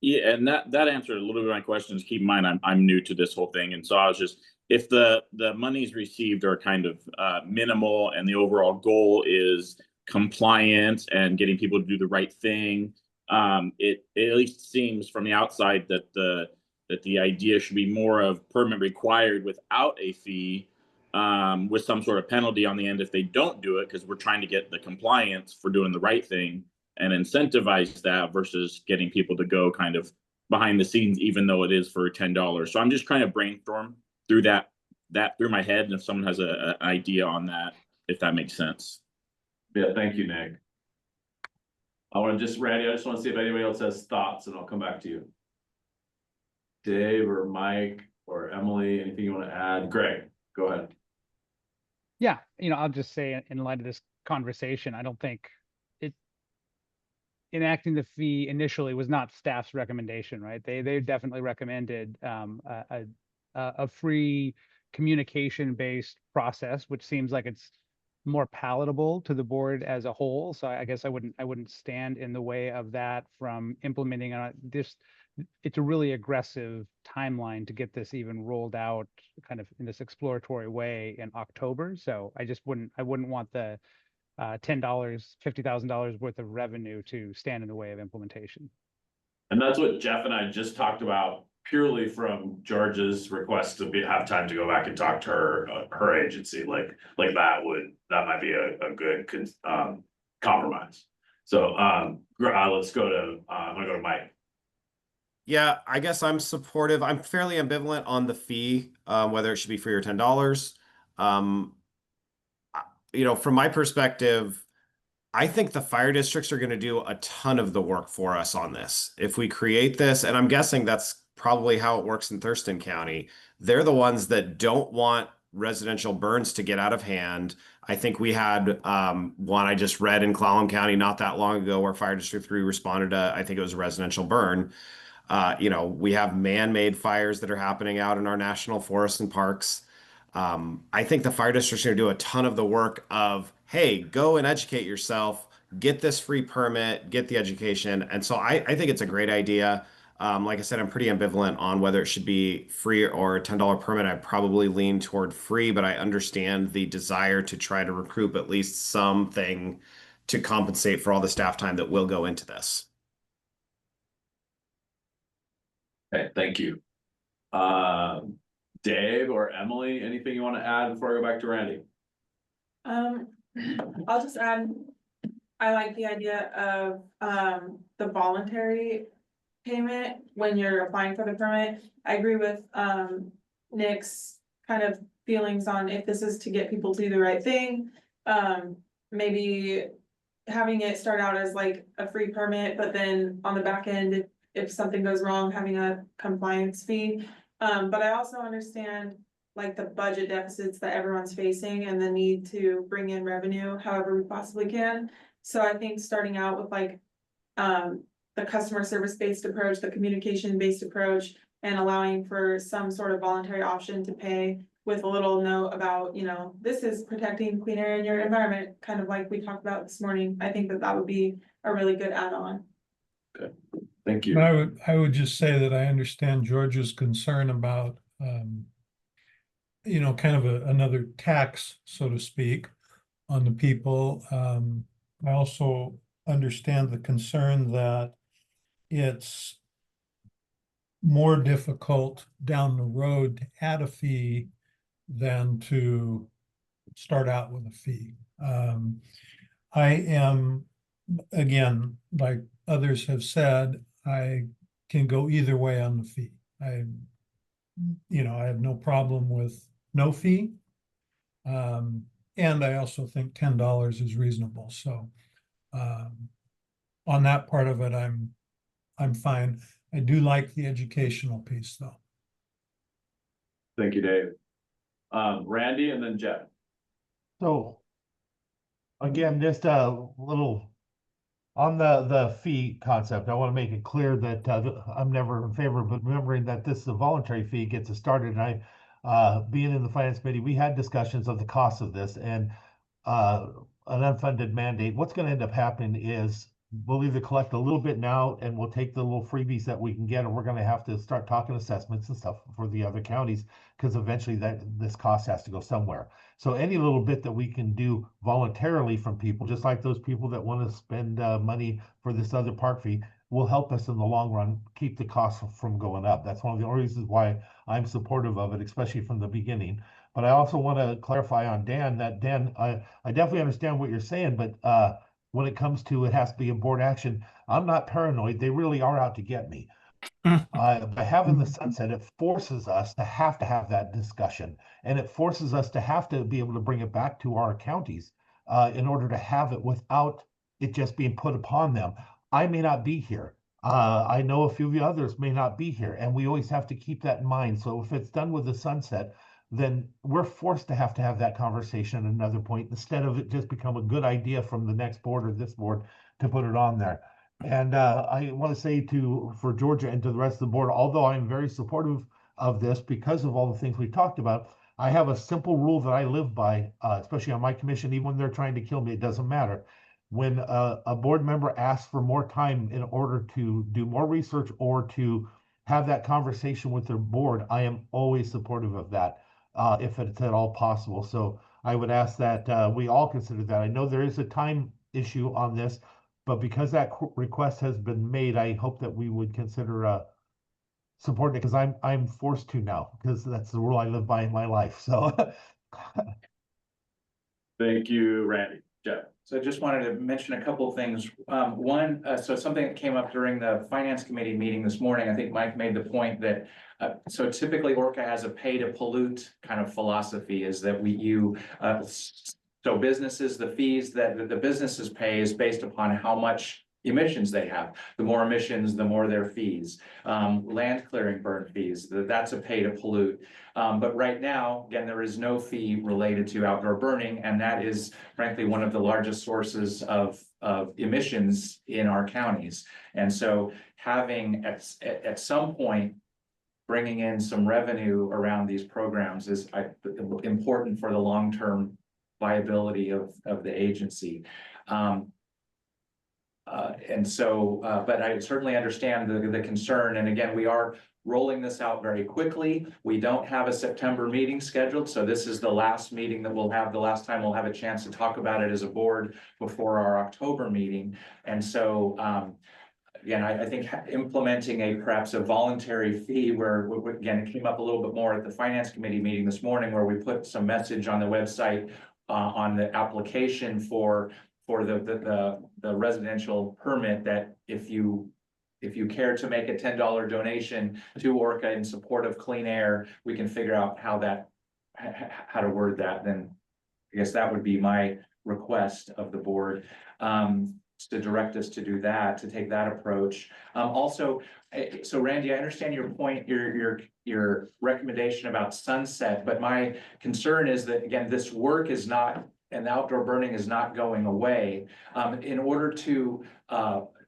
Yeah, and that answered a little bit of my questions. Keep in mind, I'm new to this whole thing, and so I was just, if the monies received are kind of minimal, and the overall goal is compliance and getting people to do the right thing, it at least seems from the outside that the idea should be more of permit required without a fee, with some sort of penalty on the end if they don't do it, because we're trying to get the compliance for doing the right thing and incentivize that versus getting people to go kind of behind the scenes, even though it is for $10. So I'm just trying to brainstorm through that through my head, and if someone has an idea on that, if that makes sense. Yeah, thank you, Nick. Randy, I just want to see if anybody else has thoughts, and I'll come back to you. Dave or Mike or Emily, anything you want to add? Greg, go ahead. Yeah, I'll just say, in light of this conversation, I don't think enacting the fee initially was not staff's recommendation, right? They definitely recommended a free communication-based process, which seems like it's more palatable to the board as a whole. So I guess I wouldn't stand in the way of that from implementing this. It's a really aggressive timeline to get this even rolled out kind of in this exploratory way in October. So I wouldn't want the $10, $50,000 worth of revenue to stand in the way of implementation. And that's what Jeff and I just talked about, purely from George's request to have time to go back and talk to her agency. Like that might be a good compromise. So let's go to I'm gonna go to Mike. Yeah, I guess I'm supportive. I'm fairly ambivalent on the fee, whether it should be free or $10. From my perspective, I think the fire districts are going to do a ton of the work for us on this. If we create this, and I'm guessing that's probably how it works in Thurston County, they're the ones that don't want residential burns to get out of hand. I think we had one I just read in Clallam County not that long ago where Fire District 3 responded to, I think it was a residential burn. We have man-made fires that are happening out in our national forests and parks. I think the fire district's going to do a ton of the work of, hey, go and educate yourself, get this free permit, get the education. And so I think it's a great idea. Like I said, I'm pretty ambivalent on whether it should be free or a $10 permit. I probably lean toward free, but I understand the desire to try to recoup at least something to compensate for all the staff time that will go into this. Okay, thank you. Dave or Emily, anything you want to add before I go back to Randy? I'll just add, I like the idea of, the voluntary payment when you're applying for the permit. I agree with, Nick's kind of feelings on if this is to get people to do the right thing. Maybe having it start out as like a free permit, but then on the back end, if something goes wrong, having a compliance fee. But I also understand like the budget deficits that everyone's facing and the need to bring in revenue however we possibly can. So I think starting out with like, the customer service based approach, the communication based approach, and allowing for some sort of voluntary option to pay with a little note about, you know, this is protecting clean air in your environment, kind of like we talked about this morning. I think that that would be a really good add-on. Okay, thank you. I would just say that I understand George's concern about, you know, kind of another tax, so to speak, on the people. I also understand the concern that it's more difficult down the road to add a fee than to start out with a fee. I am, again, like others have said, I can go either way on the fee. You know, I have no problem with no fee. And I also think $10 is reasonable. So on that part of it, I'm fine. I do like the educational piece though. Thank you, Dave. Randy and then Jeff. So again, just a little on the fee concept. I want to make it clear that I'm never in favor, but remembering that this is a voluntary fee gets us started. And being in the finance committee, we had discussions of the cost of this and an unfunded mandate. What's going to end up happening is we'll either collect a little bit now and we'll take the little freebies that we can get, and we're going to have to start talking assessments and stuff for the other counties because eventually this cost has to go somewhere. So any little bit that we can do voluntarily from people, just like those people that want to spend money for this other park fee, will help us in the long run keep the costs from going up. That's one of the only reasons why I'm supportive of it, especially from the beginning. But I also want to clarify on Dan that Dan, I definitely understand what you're saying, but when it comes to it has to be a board action, I'm not paranoid. They really are out to get me. By having the sunset, it forces us to have that discussion, and it forces us to have to be able to bring it back to our counties in order to have it without it just being put upon them. I may not be here. I know a few of the others may not be here, and we always have to keep that in mind. So if it's done with the sunset, then we're forced to have that conversation at another point instead of it just become a good idea from the next board or this board to put it on there. And I want to say for Georgia and to the rest of the board, although I'm very supportive of this because of all the things we talked about, I have a simple rule that I live by, especially on my commission. Even when they're trying to kill me, it doesn't matter. When a board member asks for more time in order to do more research or to have that conversation with their board, I am always supportive of that. If it's at all possible. So I would ask that we all consider that. I know there is a time issue on this, but because that request has been made, I hope that we would consider supporting it, because I'm forced to now, because that's the rule I live by in my life. So Thank you, Randy. Jeff. So I just wanted to mention a couple of things. One, so something that came up during the finance committee meeting this morning, I think Mike made the point that so typically ORCAA has a pay to pollute kind of philosophy, is that so businesses, the fees that the businesses pay is based upon how much emissions they have. The more emissions, the more their fees. Land clearing burn fees, that's a pay to pollute. But right now, again, there is no fee related to outdoor burning, and that is frankly one of the largest sources of emissions in our counties. And so having at some point bringing in some revenue around these programs is important for the long-term viability of the agency. And so, but I certainly understand the concern, and again, we are rolling this out very quickly. We don't have a September meeting scheduled, so this is the last meeting that we'll have, the last time we'll have a chance to talk about it as a board before our October meeting. And so, again, I think implementing perhaps a voluntary fee where, again, it came up a little bit more at the finance committee meeting this morning, where we put some message on the website on the application for the residential permit, that if you care to make a $10 donation to ORCAA in support of clean air, we can figure out how to word that. Then I guess that would be my request of the board, to direct us to do that, to take that approach. Also, so Randy, I understand your point, your recommendation about sunset, but my concern is that, again, this work is not, and the outdoor burning is not going away. In order to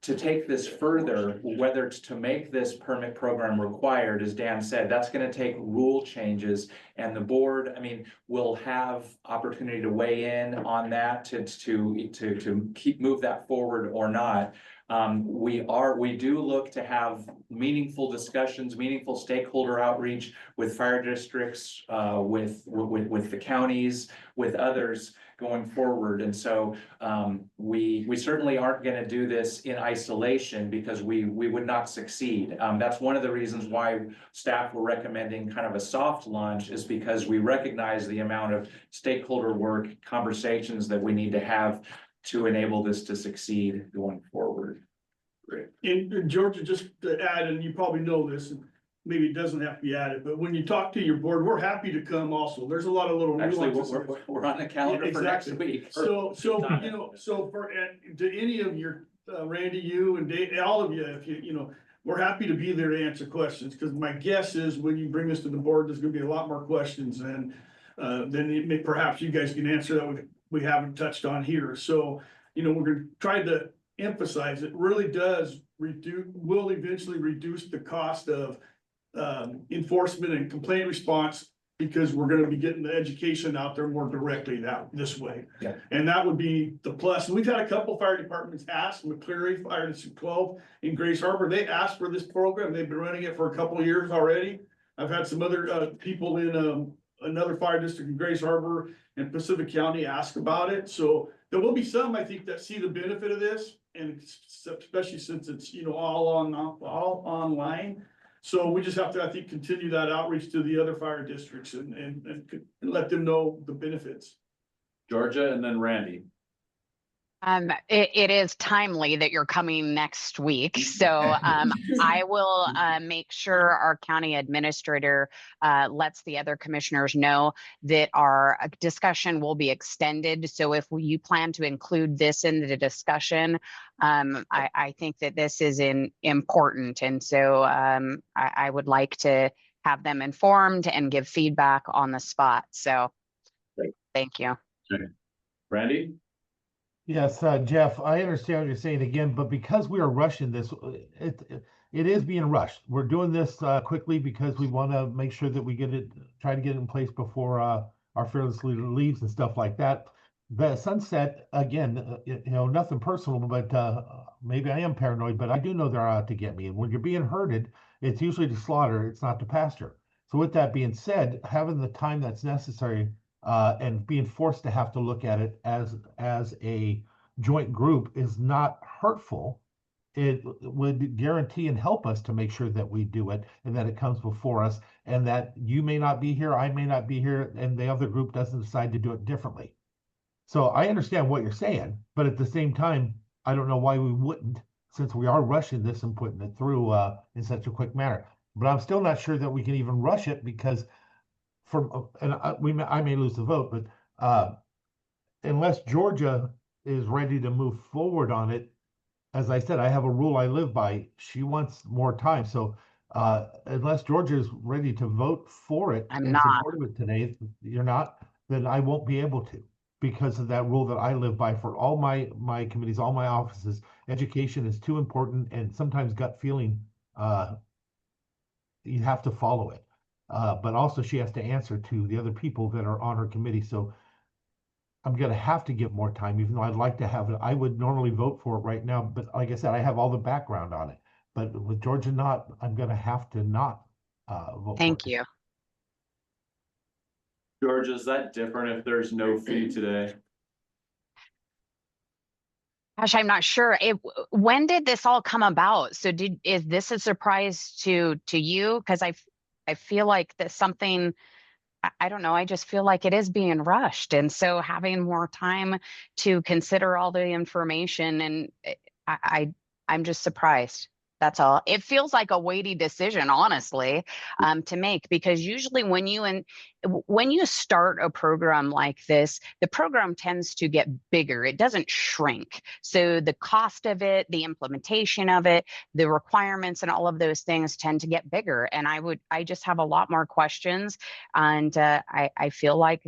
take this further, whether it's to make this permit program required, as Dan said, that's going to take rule changes, and the board, I mean, will have opportunity to weigh in on that to move that forward or not. We do look to have meaningful discussions, meaningful stakeholder outreach with fire districts, with the counties, with others going forward. And so we certainly aren't going to do this in isolation, because we would not succeed. That's one of the reasons why staff were recommending kind of a soft launch, is because we recognize the amount of stakeholder work, conversations that we need to have to enable this to succeed going forward. Great. And Georgia, just to add, and you probably know this, and maybe it doesn't have to be added, but when you talk to your board, we're happy to come also. There's a lot of little Actually, nuances. we're on the calendar for next Exactly. week. So, you know, so for, to any of your, Randy, you and Dave, all of you, if you know, we're happy to be there to answer questions, because my guess is when you bring this to the board, there's gonna be a lot more questions, and then perhaps you guys can answer that we haven't touched on here. So, you know, we're gonna try to emphasize it really does will eventually reduce the cost of enforcement and complaint response, because we're gonna be getting the education out there more directly this way. Yeah. And that would be the plus. And we've had a couple fire departments ask, McCleary Fire District 12 in Grace Harbor, they asked for this program. They've been running it for a couple of years already. I've had some other people in another fire district in Grace Harbor and Pacific County ask about it. So there will be some, I think, that see the benefit of this, and especially since it's, you know, all online. So we just have to, I think, continue that outreach to the other fire districts and let them know the benefits. Georgia, and then Randy. It is timely that you're coming next week. So I will make sure our county administrator lets the other commissioners know that our discussion will be extended. So if you plan to include this in the discussion, I think that this is important. And so I would like to have them informed and give feedback on the spot. So thank you. Okay. Randy? Yes, Jeff, I understand what you're saying again, but because we are rushing this, it is being rushed. We're doing this quickly because we want to make sure that we try to get it in place before our fearless leader leaves and stuff like that. The sunset, again, you know, nothing personal, but maybe I am paranoid, but I do know they're out to get me. And when you're being herded, it's usually to slaughter, it's not to pasture. So with that being said, having the time that's necessary and being forced to have to look at it as a joint group is not hurtful. It would guarantee and help us to make sure that we do it and that it comes before us, and that you may not be here, I may not be here, and the other group doesn't decide to do it differently. So I understand what you're saying, but at the same time, I don't know why we wouldn't, since we are rushing this and putting it through in such a quick manner. But I'm still not sure that we can even rush it, because I may lose the vote, but unless Georgia is ready to move forward on it, as I said, I have a rule I live by. She wants more time, so unless Georgia is ready to vote for it I'm and not. support it today, you're not, then I won't be able to, because of that rule that I live by for all my committees, all my offices. Education is too important, and sometimes gut feeling, you have to follow it. But also she has to answer to the other people that are on her committee. So I'm gonna have to give more time, even though I'd like to have it. I would normally vote for it right now, but like I said, I have all the background on it. But with Georgia not, I'm gonna have to not vote for Thank it. you. George, is that different if there's no fee today? Gosh, I'm not sure. When did this all come about? So is this a surprise to you? Because I feel like that something, I don't know, I just feel like it is being rushed. And so having more time to consider all the information and I'm just surprised. That's all. It feels like a weighty decision, honestly, to make, because usually when you start a program like this, the program tends to get bigger. It doesn't shrink. So the cost of it, the implementation of it, the requirements and all of those things tend to get bigger. And I just have a lot more questions. And I feel like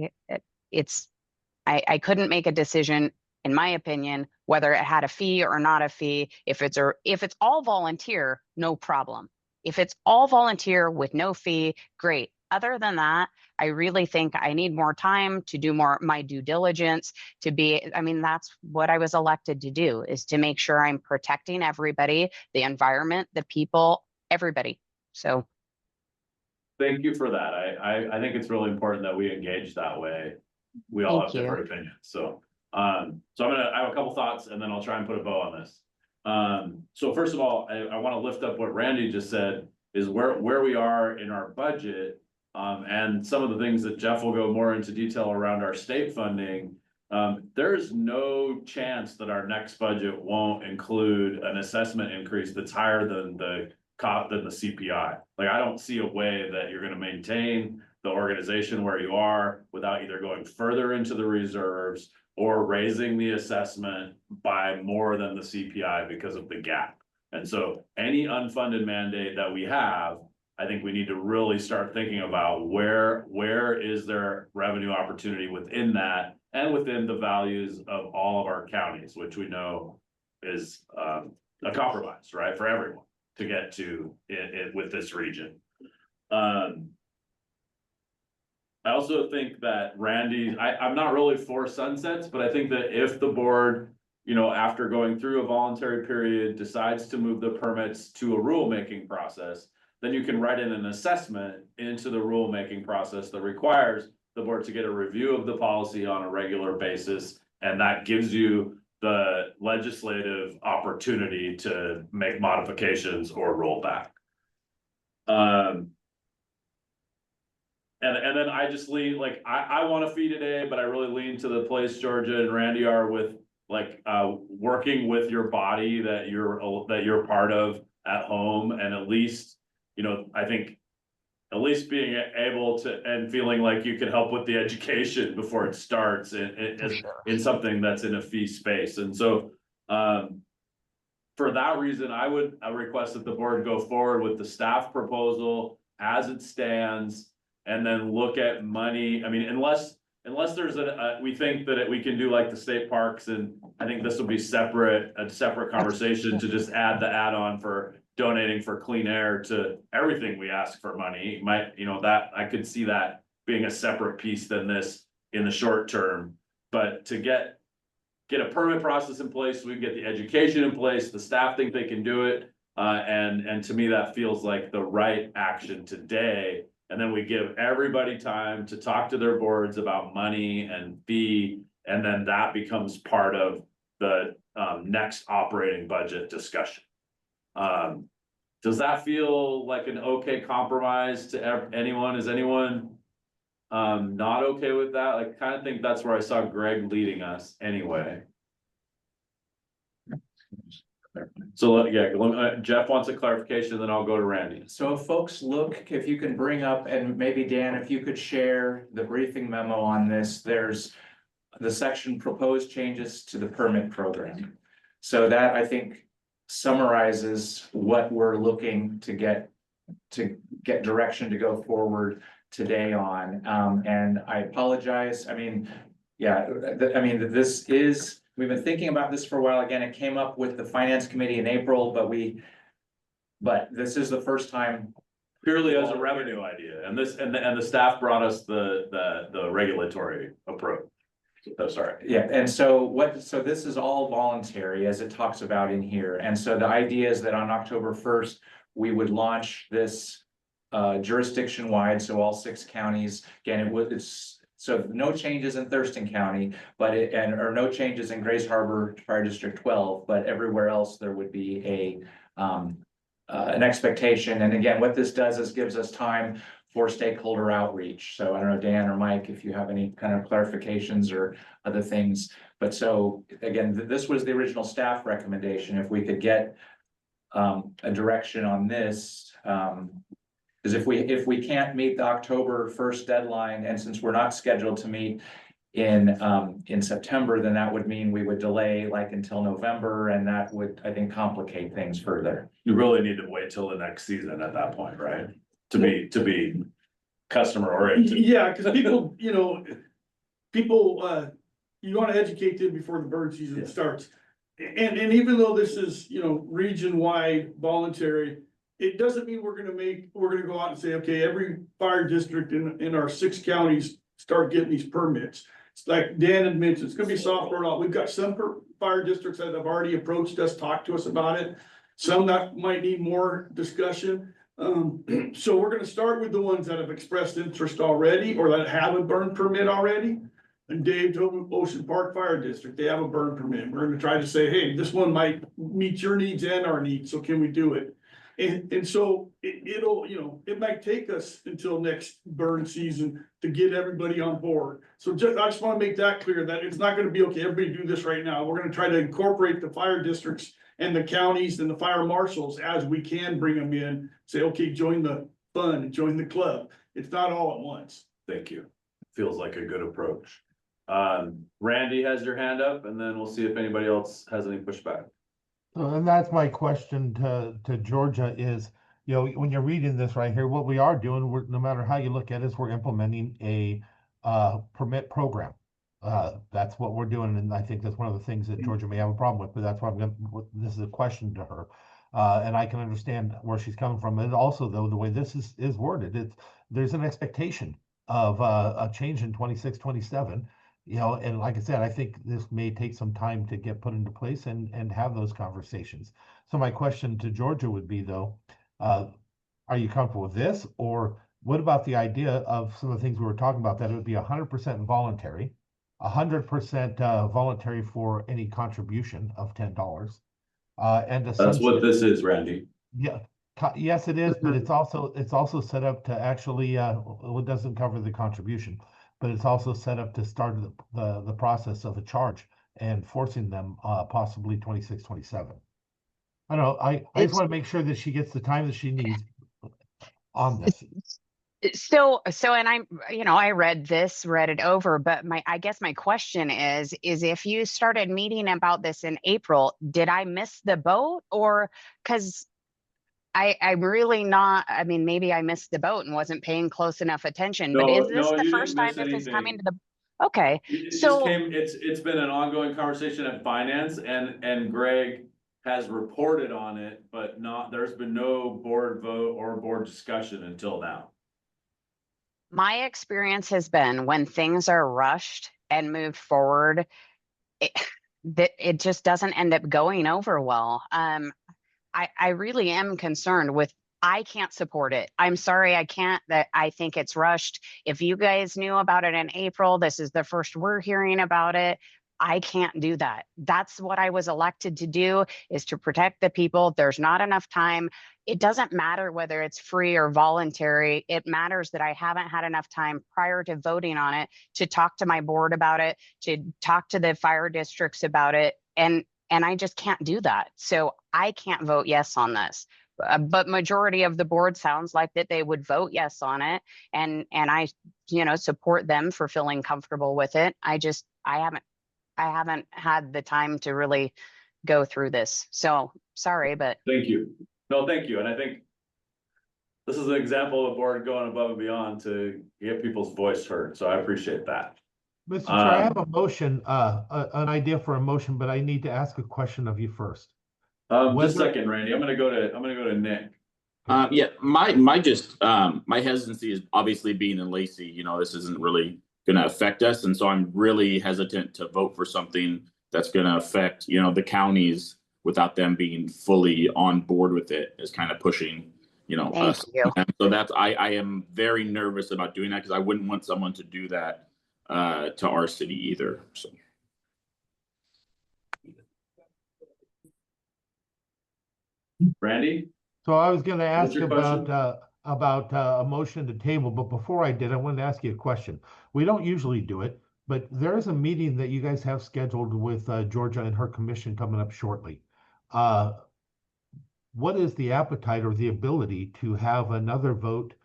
I couldn't make a decision, in my opinion, whether it had a fee or not a fee. If it's all volunteer, no problem. If it's all volunteer with no fee, great. Other than that, I really think I need more time to do my due diligence that's what I was elected to do, is to make sure I'm protecting everybody, the environment, the people, everybody. So Thank you for that. I think it's really important that we engage that way. We all have Thank you. different opinions, so I have a couple thoughts and then I'll try and put a bow on this. So first of all, I want to lift up what Randy just said, is where we are in our budget. And some of the things that Jeff will go more into detail around our state funding. There's no chance that our next budget won't include an assessment increase that's higher than the CPI. Like, I don't see a way that you're going to maintain the organization where you are without either going further into the reserves or raising the assessment by more than the CPI because of the gap. And so any unfunded mandate that we have, I think we need to really start thinking about where is there revenue opportunity within that and within the values of all of our counties, which we know is a compromise, right, for everyone to get to it with this region. I also think that I'm not really for sunsets, but I think that if the board, after going through a voluntary period, decides to move the permits to a rulemaking process, then you can write in an assessment into the rulemaking process that requires the board to get a review of the policy on a regular basis. And that gives you the legislative opportunity to make modifications or roll back. And then I just lean, like, I want a fee today, but I really lean to the place Georgia and Randy are with, like, working with your body that you're part of at home, and at least, I think at least being able to and feeling like you can help with the education before it starts in something that's in a fee space. And so for that reason, I request that the board go forward with the staff proposal as it stands, and then look at money. I mean, unless there's we think that we can do like the state parks, and I think this will be a separate conversation to just add the add-on for donating for clean air to everything we ask for money. That I could see that being a separate piece than this in the short term. But to get a permit process in place, so we can get the education in place, the staff think they can do it. And to me, that feels like the right action today. And then we give everybody time to talk to their boards about money and fee, and then that becomes part of the next operating budget discussion. Does that feel like an okay compromise to anyone? Is anyone not okay with that? I kind of think that's where I saw Greg leading us anyway. So Jeff wants a clarification, then I'll go to Randy. So if folks look, if you can bring up, and maybe Dan, if you could share the briefing memo on this, there's the section proposed changes to the permit program. So that, I think, summarizes what we're looking to get direction to go forward today on. And I apologize. I mean, we've been thinking about this for a while. Again, it came up with the finance committee in April, but this is the first time purely as a revenue idea, and the staff brought us the regulatory approach. Oh, sorry. Yeah, and so this is all voluntary, as it talks about in here, and so the idea is that on October 1st, we would launch this jurisdiction wide, so all 6 counties, again, it's so no changes in Thurston County, but or no changes in Grays Harbor Fire District 12, but everywhere else there would be an expectation. And again, what this does is gives us time for stakeholder outreach. So I don't know, Dan or Mike, if you have any kind of clarifications or other things. But so again, this was the original staff recommendation. If we could get a direction on this, because if we can't meet the October 1st deadline, and since we're not scheduled to meet in September, then that would mean we would delay like until November, and that would, I think, complicate things further. You really need to wait till the next season at that point, right? To be customer oriented. Yeah, because people, you want to educate them before the bird season starts. And even though this is, region-wide voluntary, it doesn't mean we're gonna go out and say, okay, every fire district in our 6 counties start getting these permits. It's like Dan had mentioned, it's gonna be software and all. We've got some fire districts that have already approached us, talked to us about it. Some that might need more discussion. So we're gonna start with the ones that have expressed interest already or that have a burn permit already. And Dave told Ocean Park Fire District, they have a burn permit. We're gonna try to say, hey, this one might meet your needs and our needs, so can we do it? And so it'll, it might take us until next burn season to get everybody on board. So I just wanna make that clear that it's not gonna be, okay, everybody do this right now. We're gonna try to incorporate the fire districts and the counties and the fire marshals as we can bring them in, say, okay, join the fund, join the club. It's not all at once. Thank you. Feels like a good approach. Randy has your hand up, and then we'll see if anybody else has any pushback. And that's my question to Georgia is, when you're reading this right here, what we are doing, no matter how you look at it, is we're implementing a permit program. That's what we're doing, and I think that's one of the things that Georgia may have a problem with, but that's why this is a question to her. And I can understand where she's coming from. And also, though, the way this is worded, there's an expectation of a change in 26, 27. And like I said, I think this may take some time to get put into place and have those conversations. So my question to Georgia would be, though, are you comfortable with this? Or what about the idea of some of the things we were talking about, that it would be 100% voluntary, 100% voluntary for any contribution of $10. And that's what this is, Randy. Yeah. Yes, it is, but it's also set up to actually, it doesn't cover the contribution, but it's also set up to start the process of a charge and forcing them possibly 26, 27. I don't know. I just want to make sure that she gets the time that she needs on this. So, and I read it over, but I guess my question is if you started meeting about this in April, did I miss the boat? Or, because I'm really not, maybe I missed the boat and wasn't paying close enough attention, but is this the first time this is coming to the, okay. It's been an ongoing conversation at finance, and Greg has reported on it, but there's been no board vote or board discussion until now. My experience has been when things are rushed and moved forward, it just doesn't end up going over well. I really am concerned with, I can't support it. I'm sorry, I can't. I think it's rushed. If you guys knew about it in April, this is the first we're hearing about it. I can't do that. That's what I was elected to do, is to protect the people. There's not enough time. It doesn't matter whether it's free or voluntary. It matters that I haven't had enough time prior to voting on it to talk to my board about it, to talk to the fire districts about it. And I just can't do that. So I can't vote yes on this. But majority of the board sounds like that they would vote yes on it. And I, support them for feeling comfortable with it. I haven't had the time to really go through this. So sorry, but. Thank you. No, thank you. And I think this is an example of a board going above and beyond to get people's voice heard. So I appreciate that. Mr. Chair, I have a motion, an idea for a motion, but I need to ask a question of you first. Just a second, Randy. I'm gonna go to Nick. Yeah, my hesitancy is obviously being in Lacey, this isn't really gonna affect us. And so I'm really hesitant to vote for something that's gonna affect, you know, the counties without them being fully on board with it, is kind of pushing, you know, Thank us. you. And so that's, I am very nervous about doing that, because I wouldn't want someone to do that to our city either. So. Randy? So I was gonna What's ask your about, question? a motion to table, but before I did, I wanted to ask you a question. We don't usually do it, but there is a meeting that you guys have scheduled with, Georgia and her commission coming up shortly. What is the appetite or the ability to have another vote,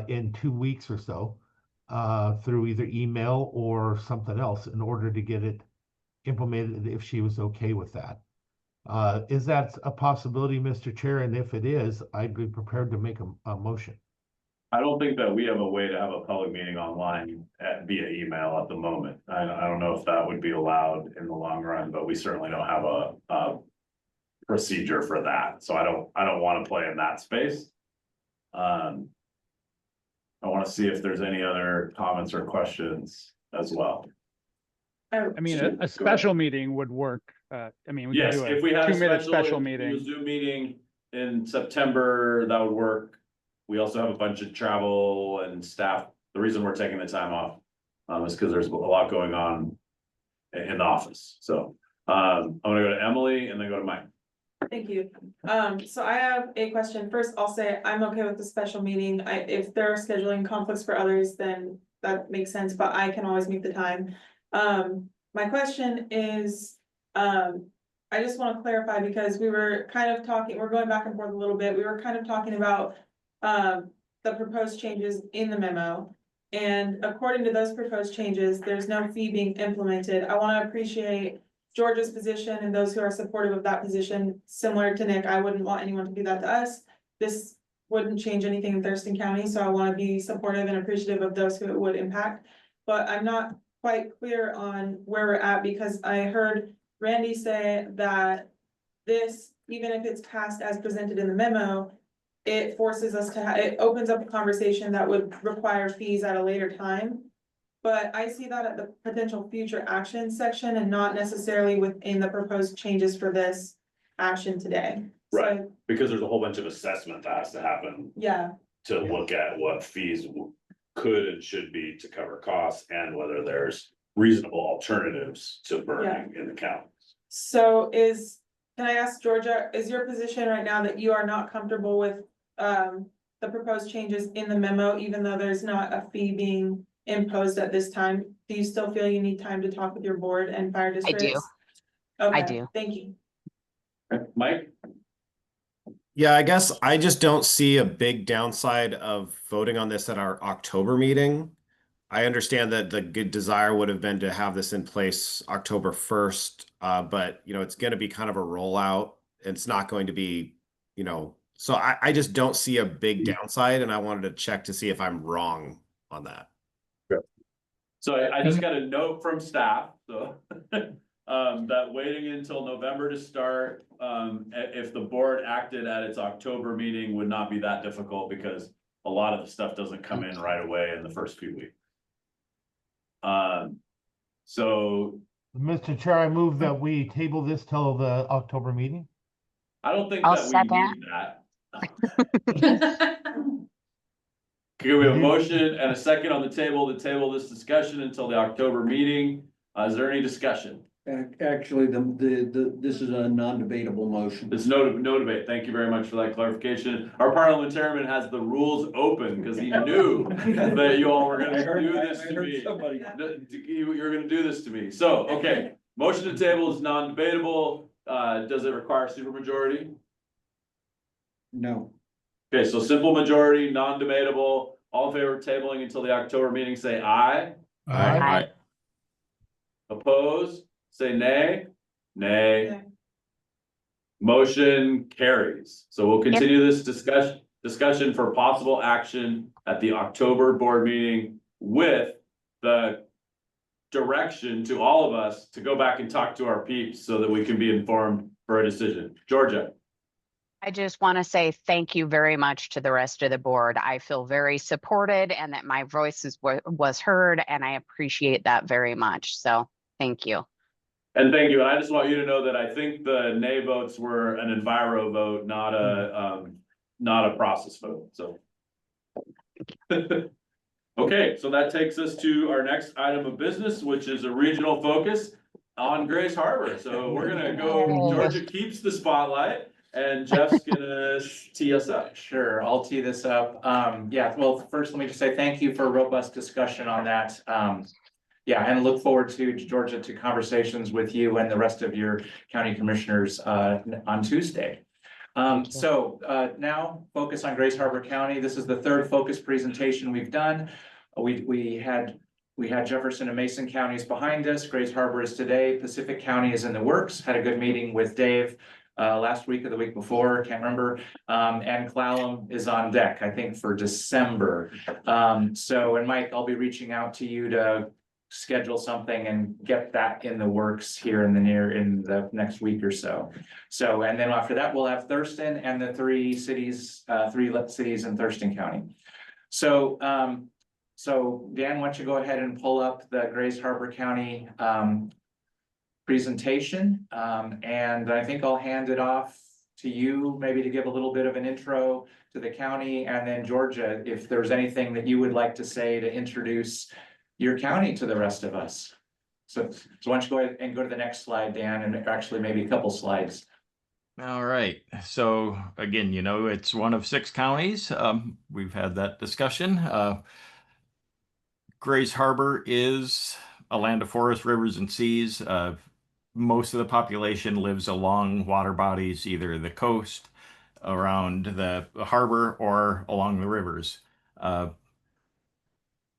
in 2 weeks or so, through either email or something else in order to get it implemented if she was okay with that? Is that a possibility, Mr. Chair? And if it is, I'd be prepared to make a motion. I don't think that we have a way to have a public meeting online via email at the moment. I don't know if that would be allowed in the long run, but we certainly don't have a procedure for that. So I don't want to play in that space. I want to see if there's any other comments or questions as well. I mean, Sure, go a ahead. special meeting would work. I mean, we could Yes, do if a we had a 2-minute special a meeting. Zoom meeting in September, that would work. We also have a bunch of travel and staff. The reason we're taking the time off is because there's a lot going on in the office. So I'm gonna go to Emily and then go to Mike. Thank you. So I have a question. First, I'll say I'm okay with the special meeting. If there are scheduling conflicts for others, then that makes sense, but I can always make the time. My question is, I just want to clarify, because we were kind of talking, we're going back and forth a little bit. We were kind of talking about the proposed changes in the memo. And according to those proposed changes, there's no fee being implemented. I want to appreciate Georgia's position and those who are supportive of that position. Similar to Nick, I wouldn't want anyone to do that to us. This wouldn't change anything in Thurston County, so I want to be supportive and appreciative of those who it would impact. But I'm not quite clear on where we're at, because I heard Randy say that this, even if it's passed as presented in the memo, it forces us to, it opens up a conversation that would require fees at a later time. But I see that at the potential future action section and not necessarily within the proposed changes for this action today. So, Right. Because there's a whole bunch of assessment that has to happen yeah, to look at what fees could and should be to cover costs and whether there's reasonable alternatives to burning in the county. so can I ask Georgia, is your position right now that you are not comfortable with the proposed changes in the memo, even though there's not a fee being imposed at this time? Do you still feel you need time to talk with your board and fire districts? I do. Okay, I do. thank you. Mike? Yeah, I guess I just don't see a big downside of voting on this at our October meeting. I understand that the good desire would have been to have this in place October 1st, but you know, it's going to be kind of a rollout. It's not going to be, you know, so I just don't see a big downside, and I wanted to check to see if I'm wrong on that. So I just got a note from staff, so that waiting until November to start, if the board acted at its October meeting would not be that difficult, because a lot of the stuff doesn't come in right away in the first few weeks. So Mr. Chair, I move that we table this till the October meeting. I don't think I'll that we second. need that. Okay, we have a motion and a second on the table to table this discussion until the October meeting. Is there any discussion? Actually, this is a non-debatable motion. There's no debate. Thank you very much for that clarification. Our parliamentarian has the rules open because he knew that you all were gonna do this to me. You're gonna do this to me. So, okay, motion to table is non-debatable. Does it require supermajority? No. Okay, so simple majority, non-debatable. All in favor of tabling until the October meeting, say aye. Aye. Opposed, say nay. Nay. Okay. Motion carries. So we'll continue this discussion for possible action at the October board meeting with the direction to all of us to go back and talk to our peeps so that we can be informed for a decision. Georgia. I just want to say thank you very much to the rest of the board. I feel very supported and that my voice was heard, and I appreciate that very much. So thank you. And thank you. And I just want you to know that I think the nay votes were an enviro vote, not a process vote, so. Okay, so that takes us to our next item of business, which is a regional focus on Grays Harbor. So we're gonna go, Georgia keeps the spotlight and Jeff's gonna tee us up. Sure, I'll tee this up. Yeah, well, first, let me just say thank you for a robust discussion on that. Yeah, and look forward to Georgia, to conversations with you and the rest of your county commissioners on Tuesday. Now focus on Grays Harbor County. This is the third focus presentation we've done. We had Jefferson and Mason counties behind us. Grays Harbor is today. Pacific County is in the works. Had a good meeting with Dave last week or the week before, can't remember. And Clallam is on deck, I think, for December. And Mike, I'll be reaching out to you to schedule something and get that in the works here in the next week or so. And then after that, we'll have Thurston and the three cities in Thurston County. So Dan, why don't you go ahead and pull up the Grays Harbor County presentation, and I think I'll hand it off to you, maybe to give a little bit of an intro to the county, and then Georgia, if there's anything that you would like to say to introduce your county to the rest of us. So why don't you go ahead and go to the next slide, Dan, and actually maybe a couple slides. All right. So again, it's one of 6 counties. We've had that discussion. Grays Harbor is a land of forests, rivers, and seas. Most of the population lives along water bodies, either the coast, around the harbor, or along the rivers.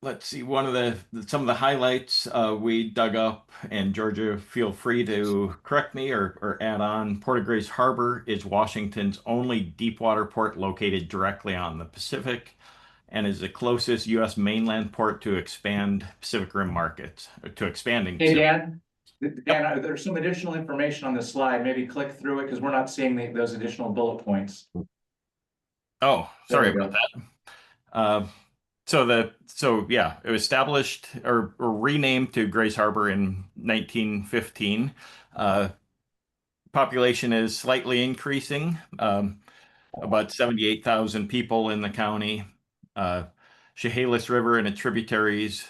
Let's see, some of the highlights we dug up, and Georgia, feel free to correct me or add on. Port of Grays Harbor is Washington's only deepwater port located directly on the Pacific, and is the closest U.S. mainland port to expand Pacific Rim markets, to expanding. Hey, Dan, there's some additional information on this slide. Maybe click through it because we're not seeing those additional bullet points. Oh, sorry about that. It was established or renamed to Grays Harbor in 1915. Population is slightly increasing, about 78,000 people in the county. Chehalis River and its tributaries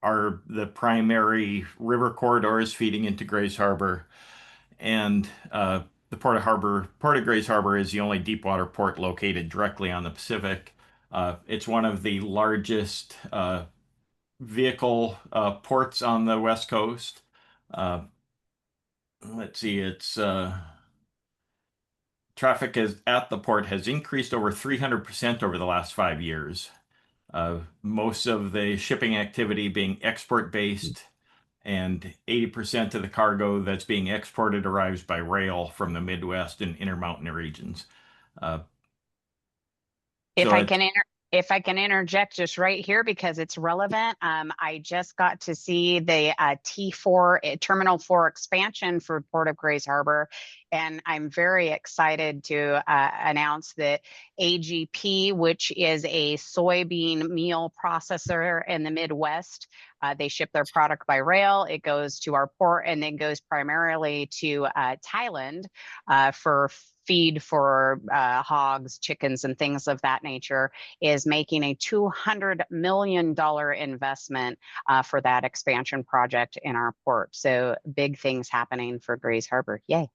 are the primary river corridors feeding into Grays Harbor. And the Port of Grays Harbor is the only deepwater port located directly on the Pacific. It's one of the largest vehicle ports on the West Coast. Let's see, traffic at the port has increased over 300% over the last 5 years. Most of the shipping activity being export-based, and 80% of the cargo that's being exported arrives by rail from the Midwest and Intermountain regions. If I can interject just right here because it's relevant, I just got to see the T4 Terminal 4 expansion for Port of Grays Harbor, and I'm very excited to announce that AGP, which is a soybean meal processor in the Midwest, they ship their product by rail. It goes to our port and then goes primarily to Thailand for feed for hogs, chickens, and things of that nature, is making a $200 million investment for that expansion project in our port. So big things happening for Grays Harbor. Yay.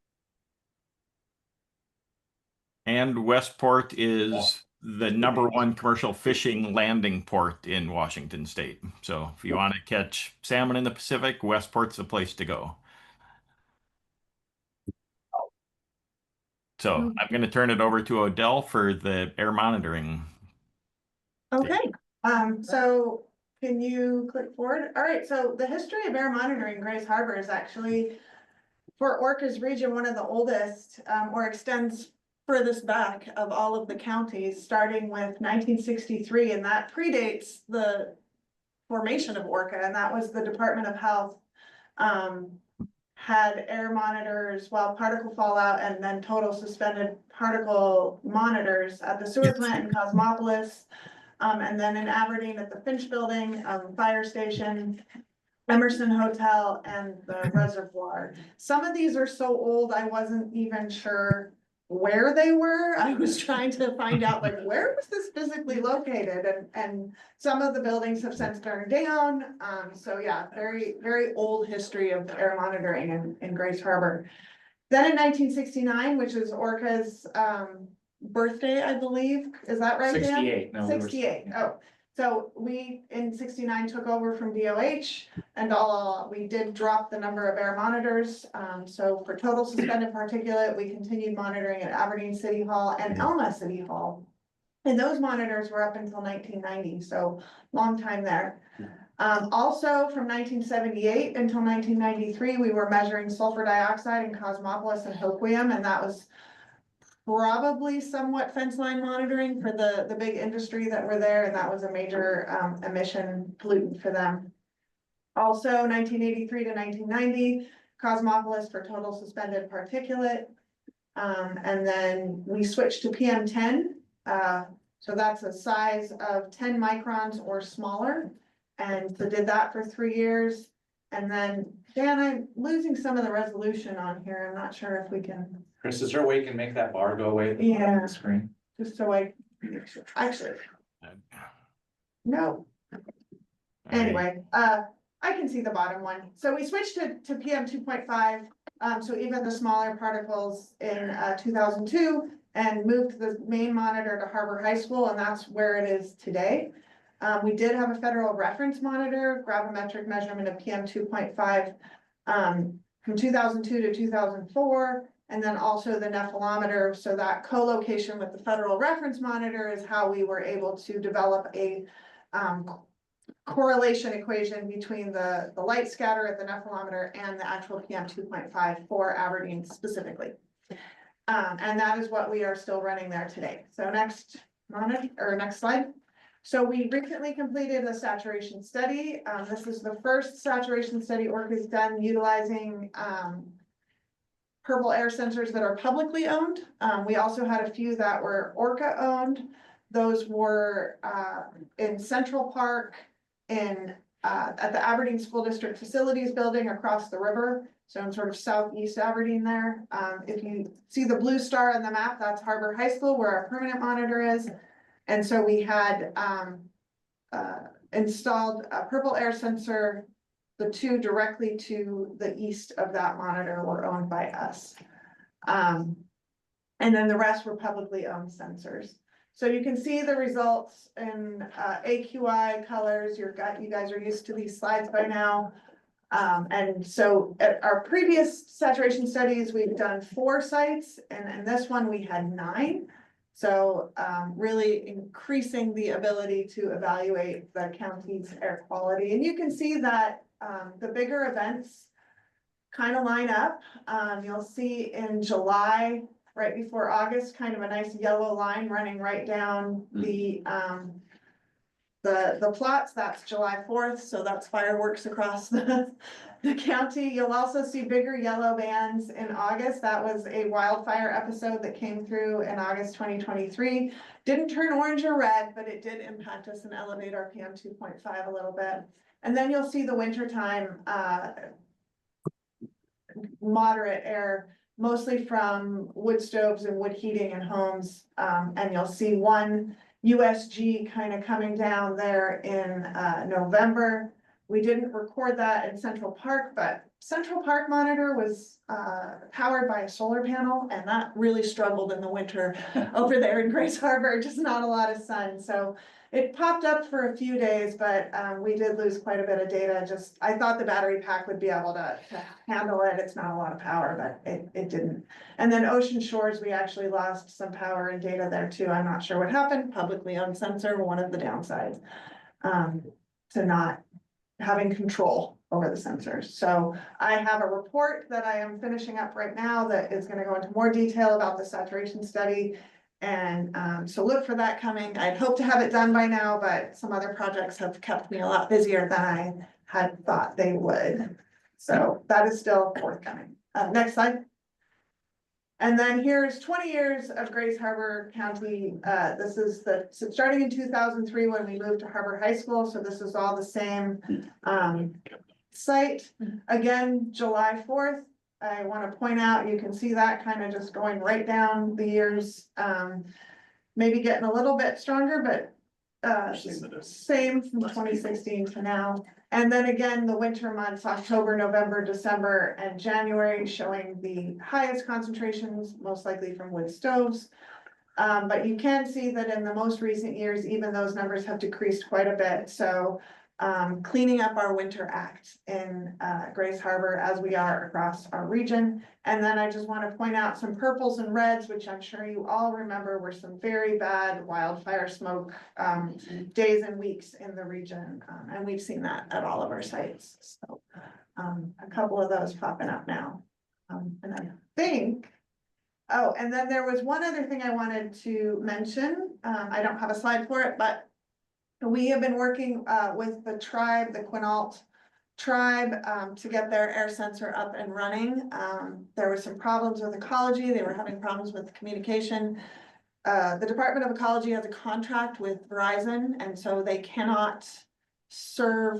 And Westport is the #1 commercial fishing landing port in Washington State. So if you want to catch salmon in the Pacific, Westport's the place to go. So I'm going to turn it over to Odell for the air monitoring. Okay, so can you click forward? All right, so the history of air monitoring Grays Harbor is actually, for ORCAA's region, one of the oldest, or extends furthest back of all of the counties, starting with 1963, and that predates the formation of ORCAA, and that was the Department of Health had air monitors, well, particle fallout, and then total suspended particle monitors at the sewer plant in Cosmopolis. And then in Aberdeen at the Finch Building, fire station, Emerson Hotel, and the reservoir. Some of these are so old, I wasn't even sure where they were. I was trying to find out, like, where was this physically located? And some of the buildings have since burned down. So yeah, very, very old history of air monitoring in Grace Harbor. Then in 1969, which is ORCAA's birthday, I believe, is that right, Dan? 68. No, we were- 68, oh. So we, in 69, took over from DOH, and we did drop the number of air monitors. So for total suspended particulate, we continued monitoring at Aberdeen City Hall and Elma City Hall. And those monitors were up until 1990, so long time there. Also from 1978 until 1993, we were measuring sulfur dioxide in Cosmopolis and Hoquiam, and that was probably somewhat fence line monitoring for the big industry that were there, and that was a major emission pollutant for them. Also 1983 to 1990, Cosmopolis for total suspended particulate. And then we switched to PM10. So that's a size of 10 microns or smaller. And so did that for 3 years. And then, Dan, I'm losing some of the resolution on here. I'm not sure if we can. Chris, is there a way you can make that bar go away at the bottom of the screen? Just so actually, no. Anyway, I can see the bottom one. So we switched to PM 2.5. So even the smaller particles in 2002, and moved the main monitor to Harbor High School, and that's where it is today. We did have a federal reference monitor, gravimetric measurement of PM 2.5 from 2002 to 2004. And then also the nephelometer, so that co-location with the federal reference monitor is how we were able to develop a correlation equation between the light scatter at the nephelometer and the actual PM 2.5 for Aberdeen specifically. And that is what we are still running there today. So next slide. So we recently completed a saturation study. This is the first saturation study ORCAA has done utilizing purple air sensors that are publicly owned. We also had a few that were ORCAA owned. Those were in Central Park, at the Aberdeen School District Facilities Building across the river. So in sort of southeast Aberdeen there. If you see the blue star on the map, that's Harbor High School where our permanent monitor is. And so we had installed a purple air sensor. The two directly to the east of that monitor were owned by us. And then the rest were publicly owned sensors. So you can see the results in AQI colors. You guys are used to these slides by now. And so at our previous saturation studies, we've done 4 sites, and in this one we had 9. So really increasing the ability to evaluate the county's air quality. And you can see that the bigger events kind of line up. You'll see in July, right before August, kind of a nice yellow line running right down the plots. That's July 4th, so that's fireworks across the county. You'll also see bigger yellow bands in August. That was a wildfire episode that came through in August 2023. Didn't turn orange or red, but it did impact us and elevate our PM 2.5 a little bit. And then you'll see the wintertime moderate air, mostly from wood stoves and wood heating in homes. And you'll see one USG kind of coming down there in November. We didn't record that in Central Park, but Central Park monitor was powered by a solar panel, and that really struggled in the winter over there in Grace Harbor, just not a lot of sun. So it popped up for a few days, but we did lose quite a bit of data. I thought the battery pack would be able to handle it. It's not a lot of power, but it didn't. And then Ocean Shores, we actually lost some power and data there too. I'm not sure what happened. Publicly owned sensor, one of the downsides to not having control over the sensors. So I have a report that I am finishing up right now that is going to go into more detail about the saturation study. And so look for that coming. I'd hope to have it done by now, but some other projects have kept me a lot busier than I had thought they would. So that is still forthcoming. Next slide. And then here's 20 years of Grace Harbor County. This is starting in 2003 when we moved to Harbor High School. So this is all the same site. Again, July 4th. I want to point out, you can see that kind of just going right down the years. Maybe getting a little bit stronger, but same from 2016 to now. And then again, the winter months, October, November, December, and January, showing the highest concentrations, most likely from wood stoves. But you can see that in the most recent years, even those numbers have decreased quite a bit. So cleaning up our winter act in Grace Harbor as we are across our region. And then I just want to point out some purples and reds, which I'm sure you all remember were some very bad wildfire smoke days and weeks in the region. And we've seen that at all of our sites. So a couple of those popping up now. And I think, oh, and then there was one other thing I wanted to mention. I don't have a slide for it, but we have been working with the tribe, the Quinault tribe, to get their air sensor up and running. There were some problems with ecology. They were having problems with communication. The Department of Ecology has a contract with Verizon, and so they cannot serve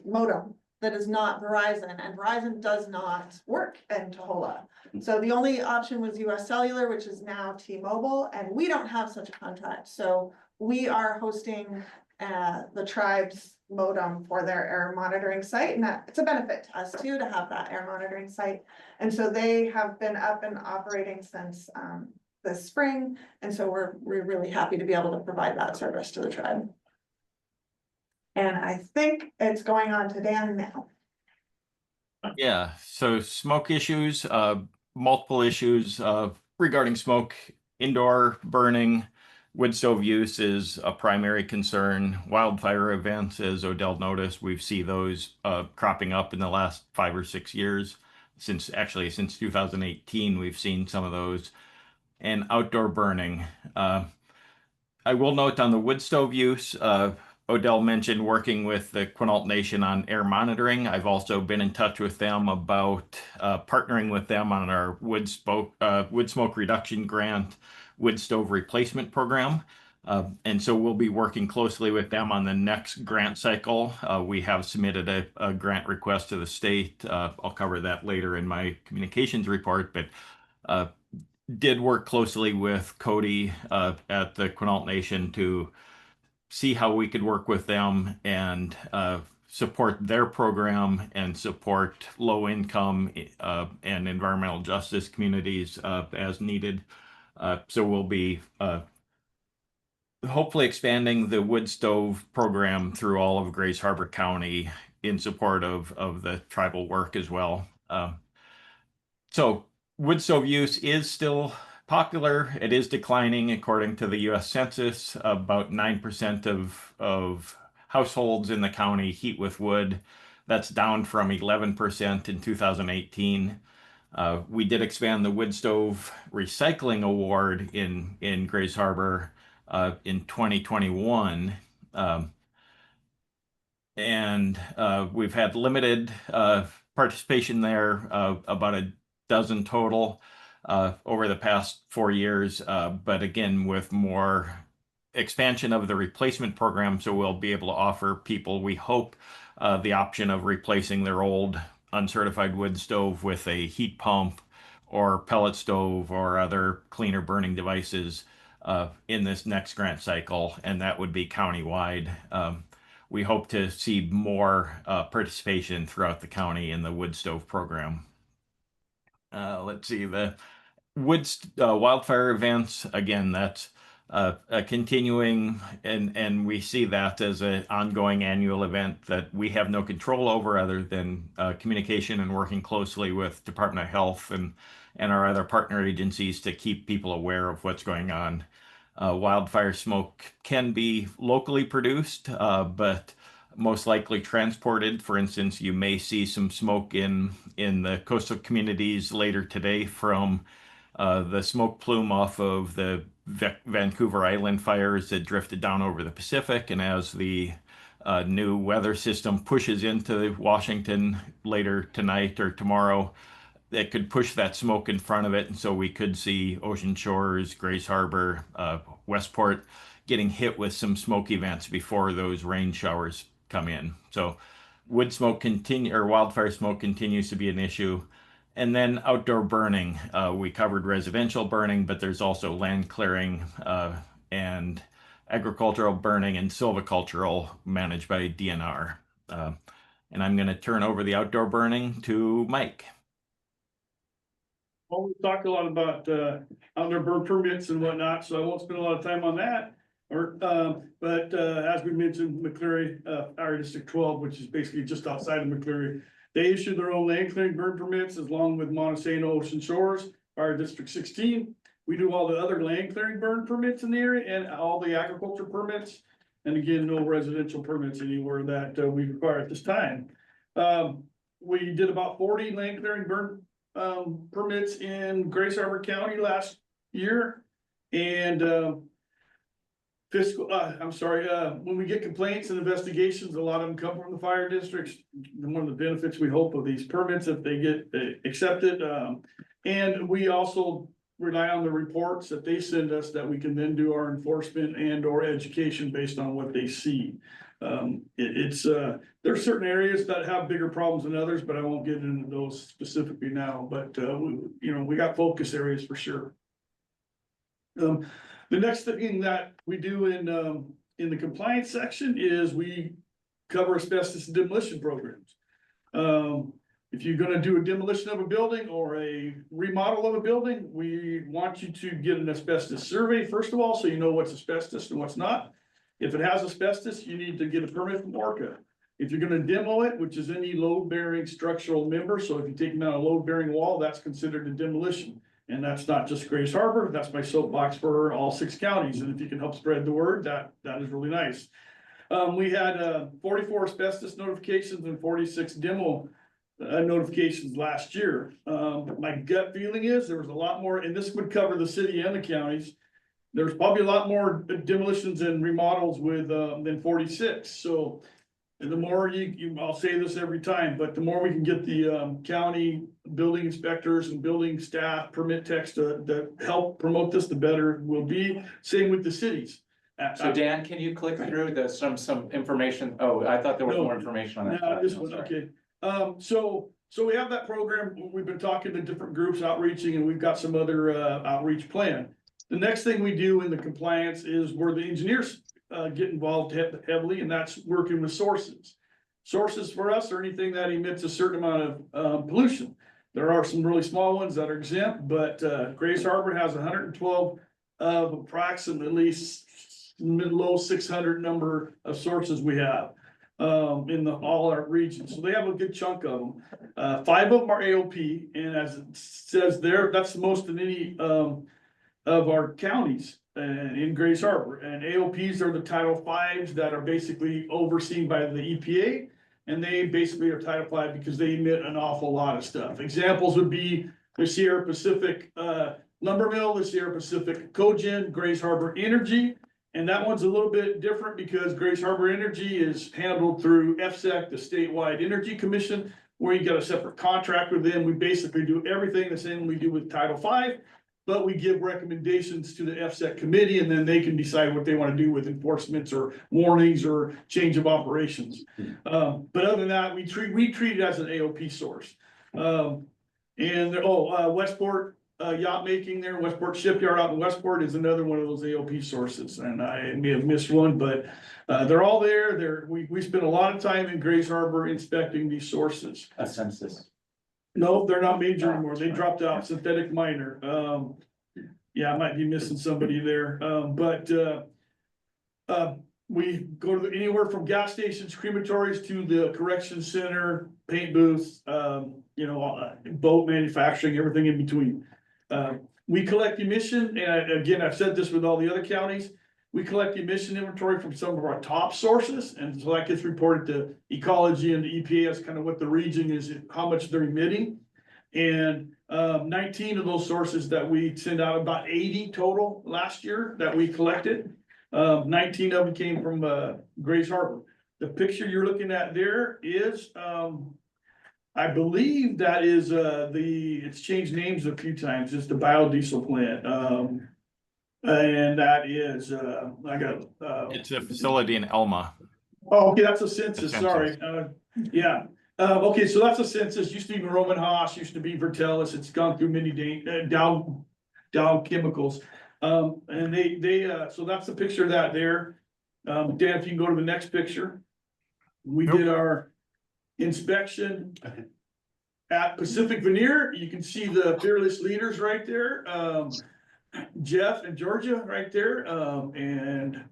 modem that is not Verizon, and Verizon does not work in Taholah. So the only option was US Cellular, which is now T-Mobile, and we don't have such a contract. So we are hosting the tribe's modem for their air monitoring site, and it's a benefit to us too to have that air monitoring site. And so they have been up and operating since this spring, and so we're really happy to be able to provide that service to the tribe. And I think it's going on to Dan now. Yeah, so smoke issues, multiple issues regarding smoke, indoor burning, wood stove use is a primary concern. Wildfire events, as Odell noticed, we've seen those cropping up in the last 5 or 6 years. Since 2018, we've seen some of those. And outdoor burning. I will note on the wood stove use, Odell mentioned working with the Quinault Nation on air monitoring. I've also been in touch with them about partnering with them on our wood smoke reduction grant, wood stove replacement program. And so we'll be working closely with them on the next grant cycle. We have submitted a grant request to the state. I'll cover that later in my communications report, but did work closely with Cody at the Quinault Nation to see how we could work with them and support their program and support low income and environmental justice communities as needed. So we'll be hopefully expanding the wood stove program through all of Grace Harbor County in support of the tribal work as well. So wood stove use is still popular. It is declining according to the US Census. About 9% of households in the county heat with wood. That's down from 11% in 2018. We did expand the wood stove recycling award in Grace Harbor in 2021. And we've had limited participation there, about a dozen total over the past 4 years. But again, with more expansion of the replacement program, so we'll be able to offer people, we hope, the option of replacing their old uncertified wood stove with a heat pump or pellet stove or other cleaner burning devices in this next grant cycle, and that would be countywide. We hope to see more participation throughout the county in the wood stove program. Let's see, the wildfire events, again, that's a continuing, and we see that as an ongoing annual event that we have no control over other than communication and working closely with Department of Health and our other partner agencies to keep people aware of what's going on. Wildfire smoke can be locally produced, but most likely transported. For instance, you may see some smoke in the coastal communities later today from the smoke plume off of the Vancouver Island fires that drifted down over the Pacific. And as the a new weather system pushes into Washington later tonight or tomorrow, that could push that smoke in front of it. And so we could see Ocean Shores, Grace Harbor, Westport getting hit with some smoke events before those rain showers come in. So wood smoke or wildfire smoke continues to be an issue. And then outdoor burning. We covered residential burning, but there's also land clearing and agricultural burning and silvicultural managed by DNR. And I'm going to turn over the outdoor burning to Mike. Well, we talked a lot about outdoor burn permits and whatnot, so I won't spend a lot of time on that. But as we mentioned, McCleary, our District 12, which is basically just outside of McCleary, they issue their own land clearing burn permits along with Montesano Ocean Shores, our District 16. We do all the other land clearing burn permits in the area and all the agriculture permits. And again, no residential permits anywhere that we require at this time. We did about 40 land clearing burn permits in Grace Harbor County last year. And when we get complaints and investigations, a lot of them come from the fire districts. One of the benefits we hope of these permits, if they get accepted, and we also rely on the reports that they send us that we can then do our enforcement and or education based on what they see. There's certain areas that have bigger problems than others, but I won't get into those specifically now, but we got focus areas for sure. The next thing that we do in the compliance section is we cover asbestos demolition programs. If you're gonna do a demolition of a building or a remodel of a building, we want you to get an asbestos survey, first of all, so you know what's asbestos and what's not. If it has asbestos, you need to get a permit from ORCAA. If you're gonna demo it, which is any load-bearing structural member, so if you take down a load-bearing wall, that's considered a demolition. And that's not just Grace Harbor, that's my soapbox for all 6 counties. And if you can help spread the word, that is really nice. We had 44 asbestos notifications and 46 demo notifications last year. My gut feeling is there was a lot more, and this would cover the city and the counties. There's probably a lot more demolitions and remodels with than 46. So and the more I'll say this every time, but the more we can get the county building inspectors and building staff, permit techs to help promote this, the better it will be. Same with the cities. So Dan, can you click through some information? Oh, I thought there was more information on that. No, this one, okay. So we have that program. We've been talking to different groups, outreaching, and we've got some other outreach plan. The next thing we do in the compliance is where the engineers get involved heavily, and that's working with sources. Sources for us are anything that emits a certain amount of pollution. There are some really small ones that are exempt, but Grace Harbor has 112 of approximately low 600 number of sources we have in all our regions. So they have a good chunk of them. 5 of them are AOP, and as it says there, that's the most in any of our counties in Grace Harbor. And AOPs are the Title V's that are basically overseen by the EPA. And they basically are Title V because they emit an awful lot of stuff. Examples would be the Sierra Pacific Lumber Mill, the Sierra Pacific Cogen, Grace Harbor Energy. And that one's a little bit different because Grace Harbor Energy is handled through FSEC, the Statewide Energy Commission, where you got a separate contract with them. We basically do everything the same we do with Title V. But we give recommendations to the FSEC committee, and then they can decide what they want to do with enforcements or warnings or change of operations. But other than that, we treat it as an AOP source. Westport yacht making there, Westport Shipyard out in Westport is another one of those AOP sources. And I may have missed one, but they're all there. We spend a lot of time in Grace Harbor inspecting these sources. A census. No, they're not major anymore. They dropped out, synthetic minor. Yeah, I might be missing somebody there. We go to anywhere from gas stations, crematories to the correction center, paint booths, boat manufacturing, everything in between. We collect emission, and again, I've said this with all the other counties. We collect emission inventory from some of our top sources, and so that gets reported to ecology and the EPA as kind of what the region is, how much they're emitting. And 19 of those sources that we send out, about 80 total last year that we collected. 19 of them came from Grace Harbor. The picture you're looking at there is, I believe that is, it's changed names a few times, it's the biodiesel plant, and that is, It's a facility in Elma. Oh, okay, that's a census, Census. sorry, yeah. Okay, so that's a census, used to be Roman Haas, used to be Vertellus, it's gone through many Dow chemicals. And so that's the picture of that there. Dan, if you can go to the next picture. We did our inspection at Pacific Veneer. You can see the fearless leaders right there. Jeff and Georgia right there. And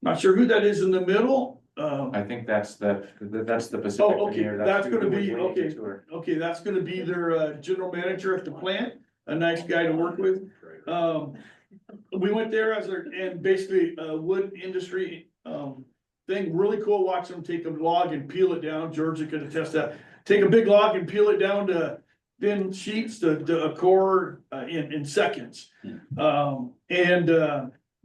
not sure who that is in the middle. I think that's the Pacific. Oh, okay, Veneer. that's who gonna was be, leading the okay, tour. okay, that's gonna be their general manager at the plant, a nice guy to work with. We went there and basically wood industry thing, really cool, watch them take a log and peel it down. Georgia could attest that. Take a big log and peel it down to thin sheets to a core in seconds.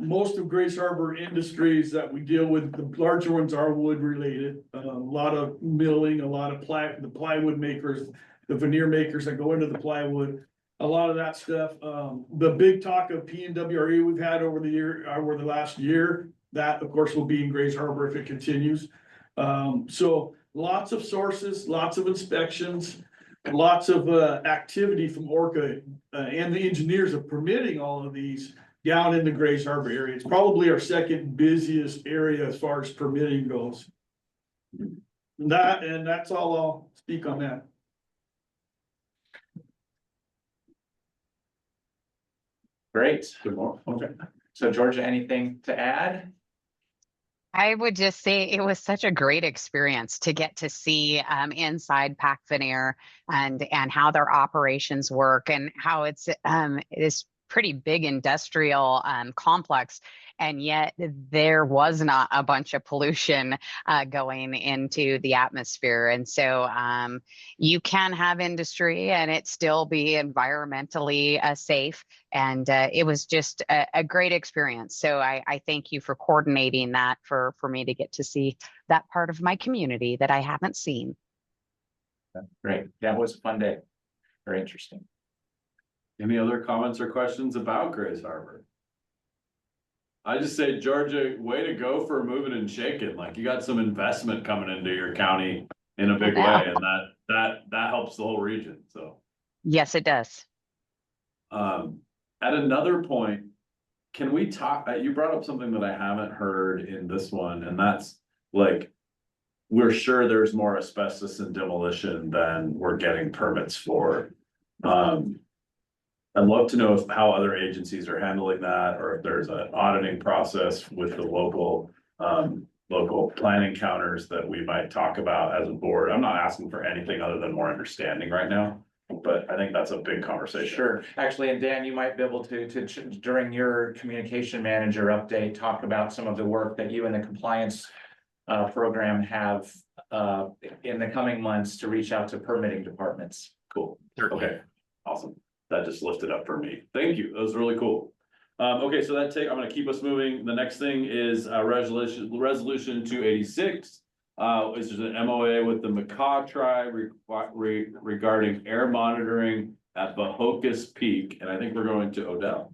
Most of Grace Harbor industries that we deal with, the larger ones are wood related. A lot of milling, a lot of the plywood makers, the veneer makers that go into the plywood. A lot of that stuff. The big talk of PNWRE we've had over the last year, that of course will be in Grace Harbor if it continues. So lots of sources, lots of inspections, lots of activity from ORCAA and the engineers of permitting all of these down in the Grace Harbor area. It's probably our second busiest area as far as permitting goes. And that's all I'll speak on that. Great. Good morning. Okay. So Georgia, anything to add? I would just say it was such a great experience to get to see inside Pac Veneer and how their operations work and how it is pretty big industrial complex, and yet there was not a bunch of pollution going into the atmosphere. And so you can have industry and it still be environmentally safe. And it was just a great experience. So I thank you for coordinating that for me to get to see that part of my community that I haven't seen. Great. That was a fun day. Very interesting. Any other comments or questions about Grace Harbor? I just say, Georgia, way to go for moving and shaking. Like you got some investment coming into your county in a big way, and that helps the whole region. So yes, it does. At another point, can we talk? You brought up something that I haven't heard in this one, and that's like we're sure there's more asbestos and demolition than we're getting permits for. I'd love to know how other agencies are handling that, or if there's an auditing process with the local planning counters that we might talk about as a board. I'm not asking for anything other than more understanding right now, but I think that's a big conversation. Sure. Actually, and Dan, you might be able to during your communication manager update, talk about some of the work that you and the compliance program have in the coming months to reach out to permitting departments. Cool. Okay, awesome. That just lifted up for me. Thank you. That was really cool. Okay, so I'm gonna keep us moving. The next thing is resolution 286. This is an MOA with the Makah tribe regarding air monitoring at Bahocus Peak, and I think we're going to Odell.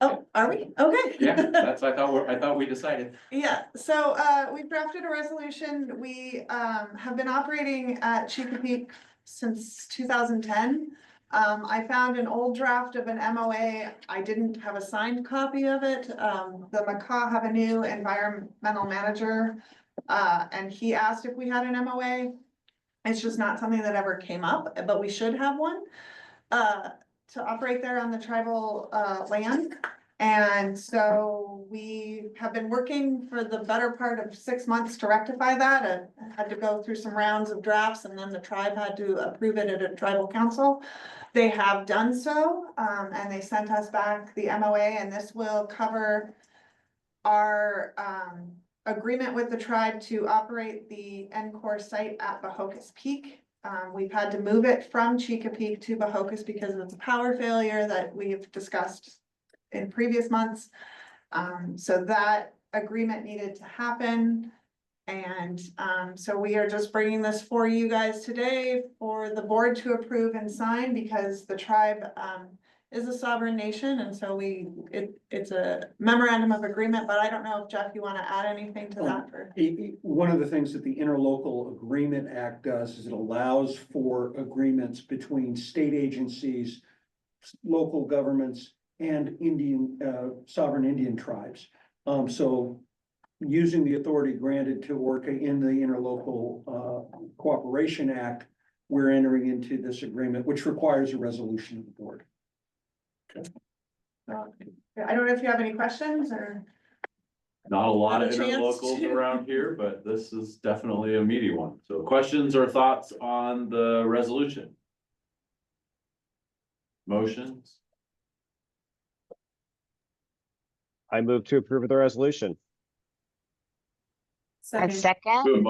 Oh, are we? Okay. Yeah, that's, I thought we decided. Yeah, so we've drafted a resolution. We have been operating at Chica Peak since 2010. I found an old draft of an MOA. I didn't have a signed copy of it. The Makah have a new environmental manager, and he asked if we had an MOA. It's just not something that ever came up, but we should have one to operate there on the tribal land. And so we have been working for the better part of 6 months to rectify that. I had to go through some rounds of drafts, and then the tribe had to approve it at a tribal council. They have done so, and they sent us back the MOA, and this will cover our agreement with the tribe to operate the NCOR site at Bahocus Peak. We've had to move it from Chica Peak to Bahocus because of the power failure that we've discussed in previous months. So that agreement needed to happen. And so we are just bringing this for you guys today for the board to approve and sign, because the tribe is a sovereign nation, and so it's a memorandum of agreement, but I don't know if Jeff, you want to add anything to that or? One of the things that the Interlocal Agreement Act does is it allows for agreements between state agencies, local governments, and sovereign Indian tribes. So using the authority granted to ORCAA in the Interlocal Cooperation Act, we're entering into this agreement, which requires a resolution of the board. I don't know if you have any questions or. Not a lot of Have a chance interlocals to- around here, but this is definitely a meaty one. So questions or thoughts on the resolution? Motions? I move to approve of the resolution. I Second. second.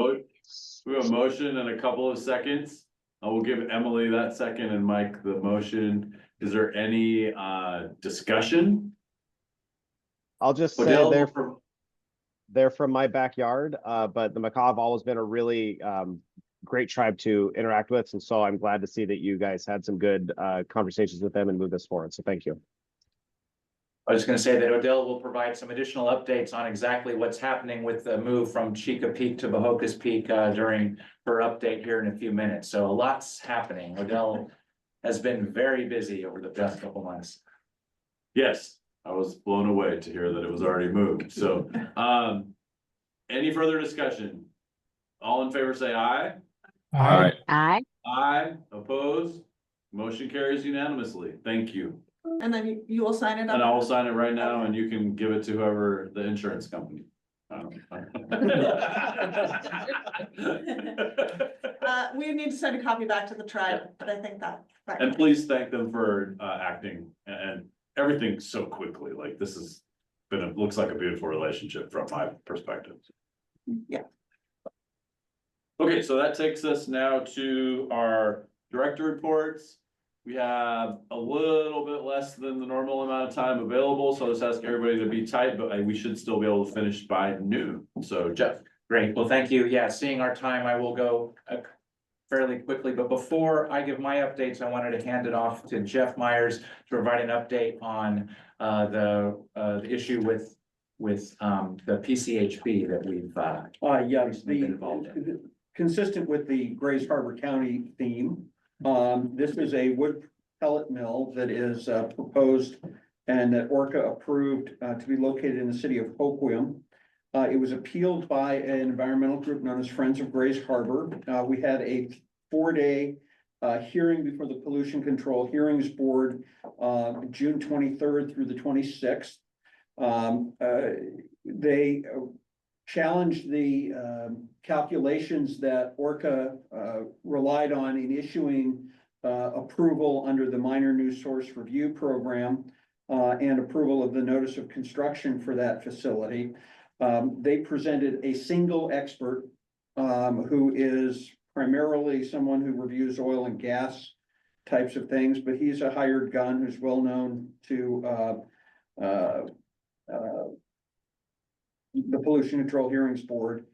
We have a motion and a couple of seconds. I will give Emily that second and Mike the motion. Is there any discussion? I'll just say Odell, they're from my backyard, but the Macaw have always been a really great tribe to interact with. And so I'm glad to see that you guys had some good conversations with them and moved this forward. So thank you. I was gonna say that Odell will provide some additional updates on exactly what's happening with the move from Chica Peak to Bohocas Peak during her update here in a few minutes. So a lot's happening. Odell has been very busy over the past couple months. yes, I was blown away to hear that it was already moved. So, any further discussion? All in favor, say aye. Aye. Aye. Aye, opposed? Motion carries unanimously. Thank you. And then you will sign it up. And I will sign it right now and you can give it to whoever, the insurance company. We need to send a copy back to the tribe, but I think that. And please thank them for acting and everything so quickly. Like this has been, looks like a beautiful relationship from my perspective. Yeah. Okay, so that takes us now to our director reports. We have a little bit less than the normal amount of time available, so I'll just ask everybody to be tight, but we should still be able to finish by noon. So Jeff. Great, well, thank you. Yeah, seeing our time, I will go fairly quickly, but before I give my updates, I wanted to hand it off to Jeff Myers to provide an update on the issue with the PCHB that we've Yes, been involved consistent with the Grays Harbor County theme. This is a wood pellet mill that is proposed and that ORCAA approved to be located in the city of Hoquiam. It was appealed by an environmental group known as Friends of Grays Harbor. We had a 4-day hearing before the Pollution Control Hearings Board, June 23rd through the 26th. They challenged the calculations that ORCAA relied on in issuing approval under the Minor New Source Review Program and approval of the notice of construction for that facility. They presented a single expert who is primarily someone who reviews oil and gas types of things, but he's a hired gun who's well known to the Pollution Control Hearings Board.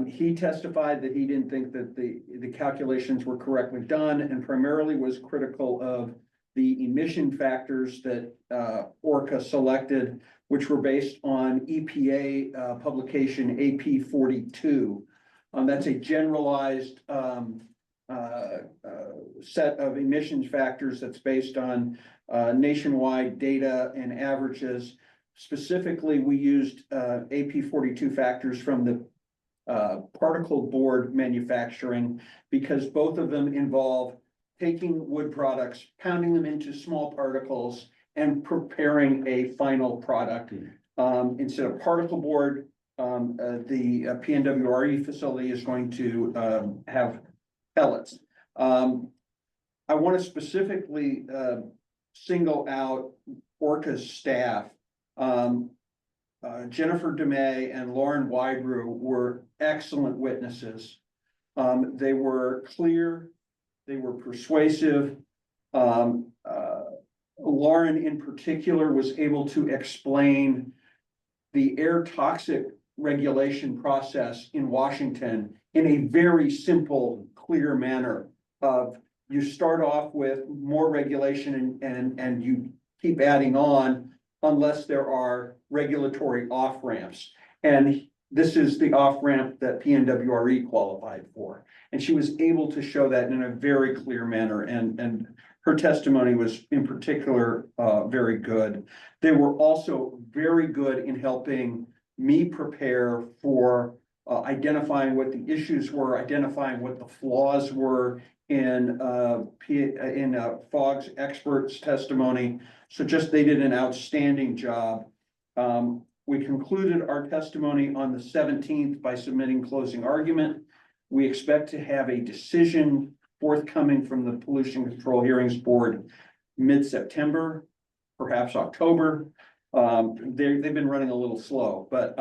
He testified that he didn't think that the calculations were correctly done and primarily was critical of the emission factors that ORCAA selected, which were based on EPA publication AP 42. That's a generalized set of emissions factors that's based on nationwide data and averages. Specifically, we used AP 42 factors from the particle board manufacturing because both of them involve taking wood products, pounding them into small particles, and preparing a final product. Instead of particle board, the PNWRE facility is going to have pellets. I want to specifically single out ORCAA's staff. Jennifer DeMay and Lauren Wybrew were excellent witnesses. They were clear, they were persuasive. Lauren in particular was able to explain the air toxic regulation process in Washington in a very simple, clear manner of you start off with more regulation and you keep adding on unless there are regulatory off-ramps. And this is the off-ramp that PNWRE qualified for. And she was able to show that in a very clear manner, and her testimony was in particular very good. They were also very good in helping me prepare for identifying what the issues were, identifying what the flaws were in Fogg's experts' testimony. So just they did an outstanding job. We concluded our testimony on the 17th by submitting closing argument. We expect to have a decision forthcoming from the Pollution Control Hearings Board mid-September, perhaps October. They've been running a little slow, but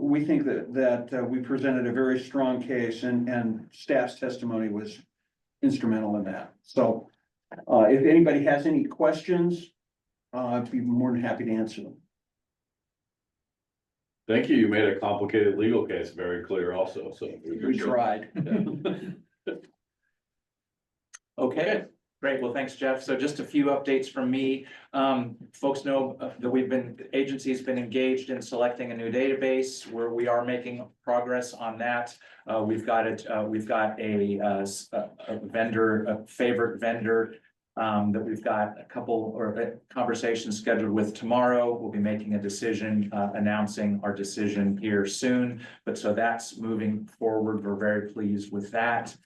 we think that we presented a very strong case, and staff's testimony was instrumental in that. So if anybody has any questions, I'd be more than happy to answer them. Thank you. You made a complicated legal case very clear also, so. We tried. Okay, great. Well, thanks, Jeff. So just a few updates from me. Folks know that agency's been engaged in selecting a new database where we are making progress on that. We've got a vendor, a favorite vendor that we've got a couple or conversations scheduled with tomorrow. We'll be making a decision, announcing our decision here soon. But so that's moving forward. We're very pleased with that.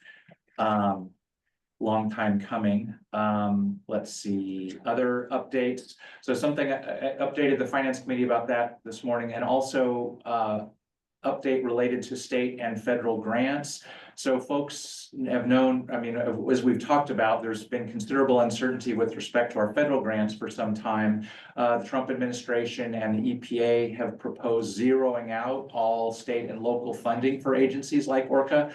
Long time coming. Let's see, other updates. So something I updated the finance committee about that this morning, and also update related to state and federal grants. So folks have known, I mean, as we've talked about, there's been considerable uncertainty with respect to our federal grants for some time. The Trump administration and the EPA have proposed zeroing out all state and local funding for agencies like ORCAA.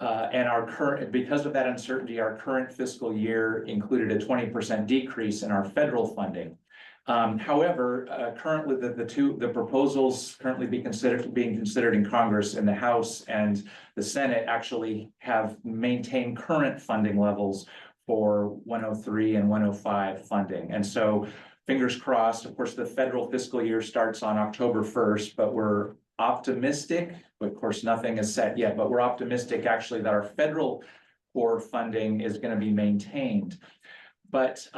And because of that uncertainty, our current fiscal year included a 20% decrease in our federal funding. However, currently the proposals currently being considered in Congress, in the House and the Senate, actually have maintained current funding levels for 103 and 105 funding. And so fingers crossed. Of course, the federal fiscal year starts on October 1st, but we're optimistic, but of course nothing is set yet, but we're optimistic actually that our federal core funding is going to be maintained. But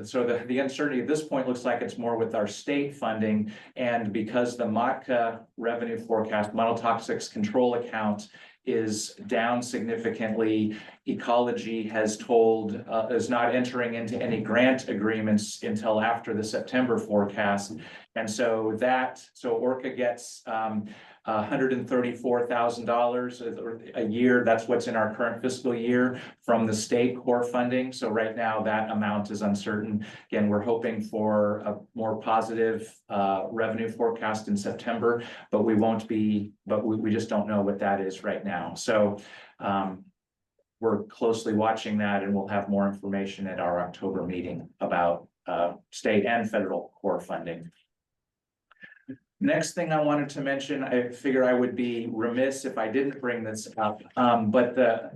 so the uncertainty at this point looks like it's more with our state funding, and because the MOTCA revenue forecast, model toxics control account, is down significantly, Ecology has told is not entering into any grant agreements until after the September forecast. And so ORCAA gets $134,000 a year. That's what's in our current fiscal year from the state core funding. So right now that amount is uncertain. Again, we're hoping for a more positive revenue forecast in September, but we just don't know what that is right now. So we're closely watching that, and we'll have more information at our October meeting about state and federal core funding. Next thing I wanted to mention, I figure I would be remiss if I didn't bring this up, but the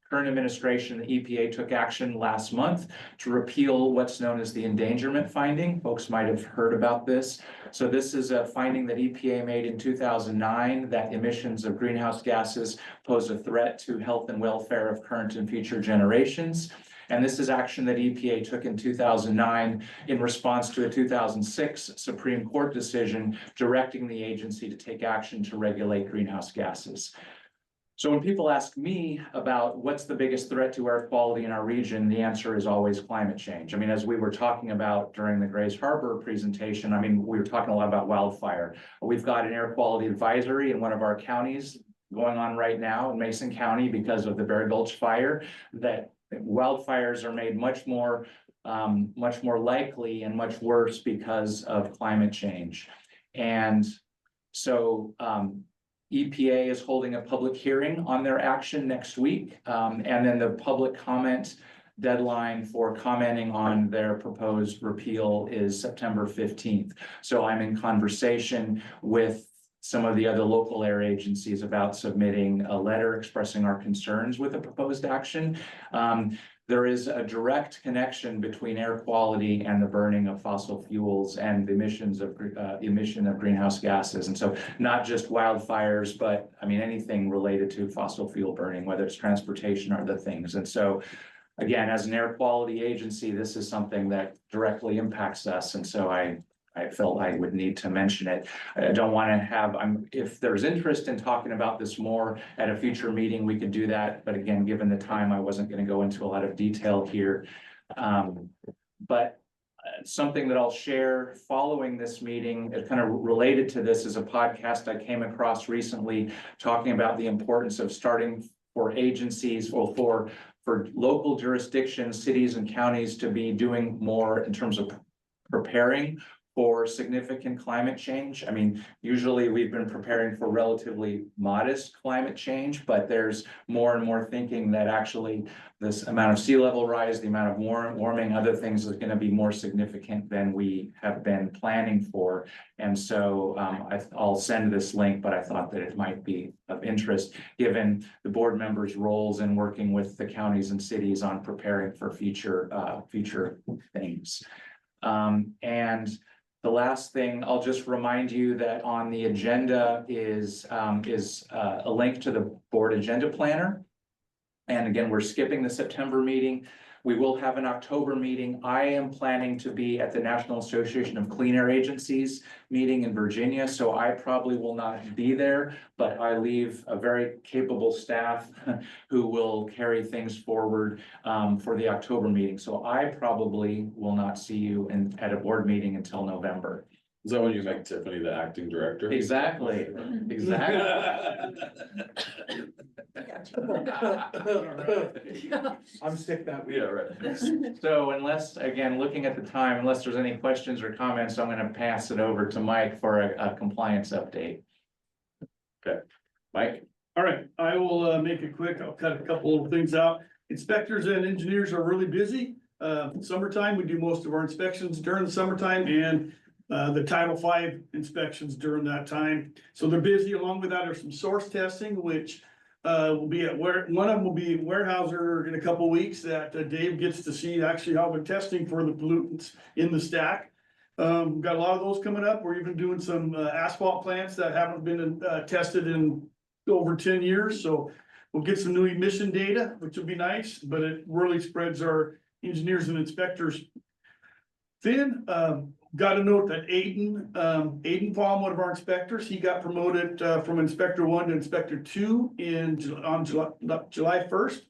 current administration, the EPA, took action last month to repeal what's known as the endangerment finding. Folks might have heard about this. So this is a finding that EPA made in 2009 that emissions of greenhouse gases pose a threat to health and welfare of current and future generations. And this is action that EPA took in 2009 in response to a 2006 Supreme Court decision directing the agency to take action to regulate greenhouse gases. So when people ask me about what's the biggest threat to air quality in our region, the answer is always climate change. I mean, as we were talking about during the Grays Harbor presentation, I mean, we were talking a lot about wildfire. We've got an air quality advisory in one of our counties going on right now in Mason County because of the Bear Gulch fire, that wildfires are made much more likely and much worse because of climate change. And so EPA is holding a public hearing on their action next week. And then the public comment deadline for commenting on their proposed repeal is September 15th. So I'm in conversation with some of the other local air agencies about submitting a letter expressing our concerns with the proposed action. There is a direct connection between air quality and the burning of fossil fuels and the emission of greenhouse gases. And so not just wildfires, but I mean, anything related to fossil fuel burning, whether it's transportation or other things. And so again, as an air quality agency, this is something that directly impacts us. And so I felt I would need to mention it. I don't want to have, if there's interest in talking about this more at a future meeting, we could do that. But again, given the time, I wasn't going to go into a lot of detail here. But something that I'll share following this meeting, it kind of related to this, is a podcast I came across recently talking about the importance of starting for agencies or for local jurisdictions, cities and counties to be doing more in terms of preparing for significant climate change. I mean, usually we've been preparing for relatively modest climate change, but there's more and more thinking that actually this amount of sea level rise, the amount of warming, other things is going to be more significant than we have been planning for. And so I'll send this link, but I thought that it might be of interest given the board members' roles in working with the counties and cities on preparing for future things. And the last thing, I'll just remind you that on the agenda is a link to the board agenda planner. And again, we're skipping the September meeting. We will have an October meeting. I am planning to be at the National Association of Clean Air Agencies meeting in Virginia, so I probably will not be there, but I leave a very capable staff who will carry things forward for the October meeting. So I probably will not see you at a board meeting until November. Is that when you make Tiffany the acting director? Exactly, exactly. I'm sick that week. Yeah, right. So unless, again, looking at the time, unless there's any questions or comments, I'm going to pass it over to Mike for a compliance update. Okay, Mike? All right, I will make it quick. I'll cut a couple of things out. Inspectors and engineers are really busy. Summertime, we do most of our inspections during the summertime and the Title V inspections during that time. So they're busy. Along with that, there's some source testing, which will be at one of them will be at Weyerhaeuser in a couple weeks that Dave gets to see actually how they're testing for the pollutants in the stack. We've got a lot of those coming up. We're even doing some asphalt plants that haven't been tested in over 10 years. So we'll get some new emission data, which will be nice, but it really spreads our engineers and inspectors thin. Got a note that Aiden Palm, one of our inspectors, he got promoted from Inspector 1 to Inspector 2 on July 1st.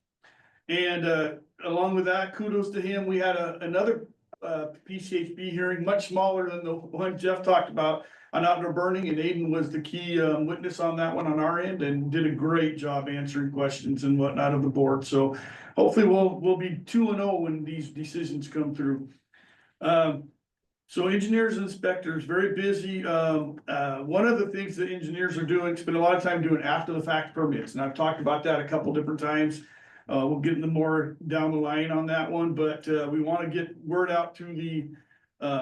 And along with that, kudos to him. We had another PCHB hearing, much smaller than the one Jeff talked about on outdoor burning, and Aiden was the key witness on that one on our end and did a great job answering questions and whatnot of the board. So hopefully we'll be 2-0 when these decisions come through. So engineers and inspectors, very busy. One of the things that engineers are doing, spend a lot of time doing after the fact permits, and I've talked about that a couple different times. We'll get into more down the line on that one, but we want to get word out to the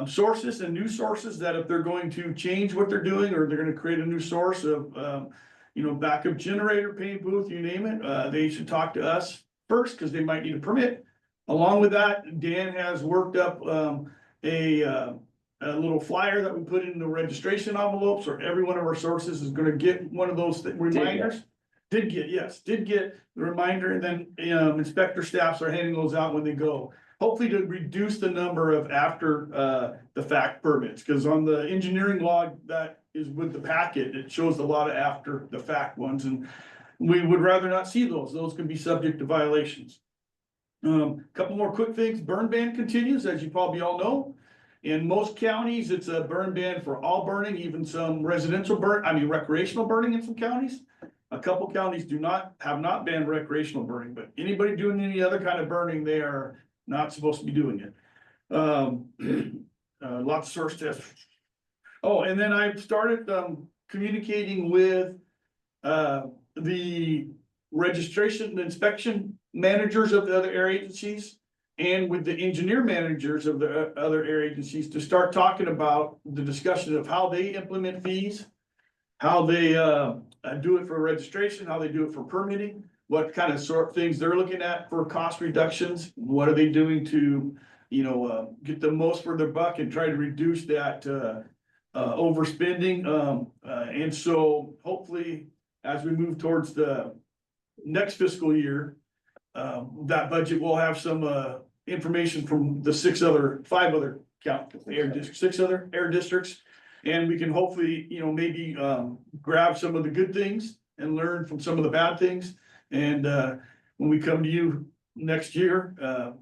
sources and new sources that if they're going to change what they're doing or they're going to create a new source of backup generator, paint booth, you name it, they should talk to us first because they might need a permit. Along with that, Dan has worked up a little flyer that we put in the registration envelopes, or every one of our sources is going to get one of those reminders. Did get the reminder, and then inspector staffs are handing those out when they go. Hopefully to reduce the number of after the fact permits, because on the engineering log that is with the packet, it shows a lot of after the fact ones, and we would rather not see those. Those can be subject to violations. Couple more quick things. Burn ban continues, as you probably all know. In most counties, it's a burn ban for all burning, even some recreational burning in some counties. A couple counties have not banned recreational burning, but anybody doing any other kind of burning, they are not supposed to be doing it. Lots of source tests. Oh, and then I've started communicating with the registration and inspection managers of the other air agencies and with the engineer managers of the other air agencies to start talking about the discussion of how they implement fees, how they do it for registration, how they do it for permitting, what kind of sort of things they're looking at for cost reductions, what are they doing to, get the most for their buck and try to reduce that overspending. And so hopefully, as we move towards the next fiscal year, that budget will have some information from the 6 other air districts. And we can hopefully, maybe grab some of the good things and learn from some of the bad things. And when we come to you next year,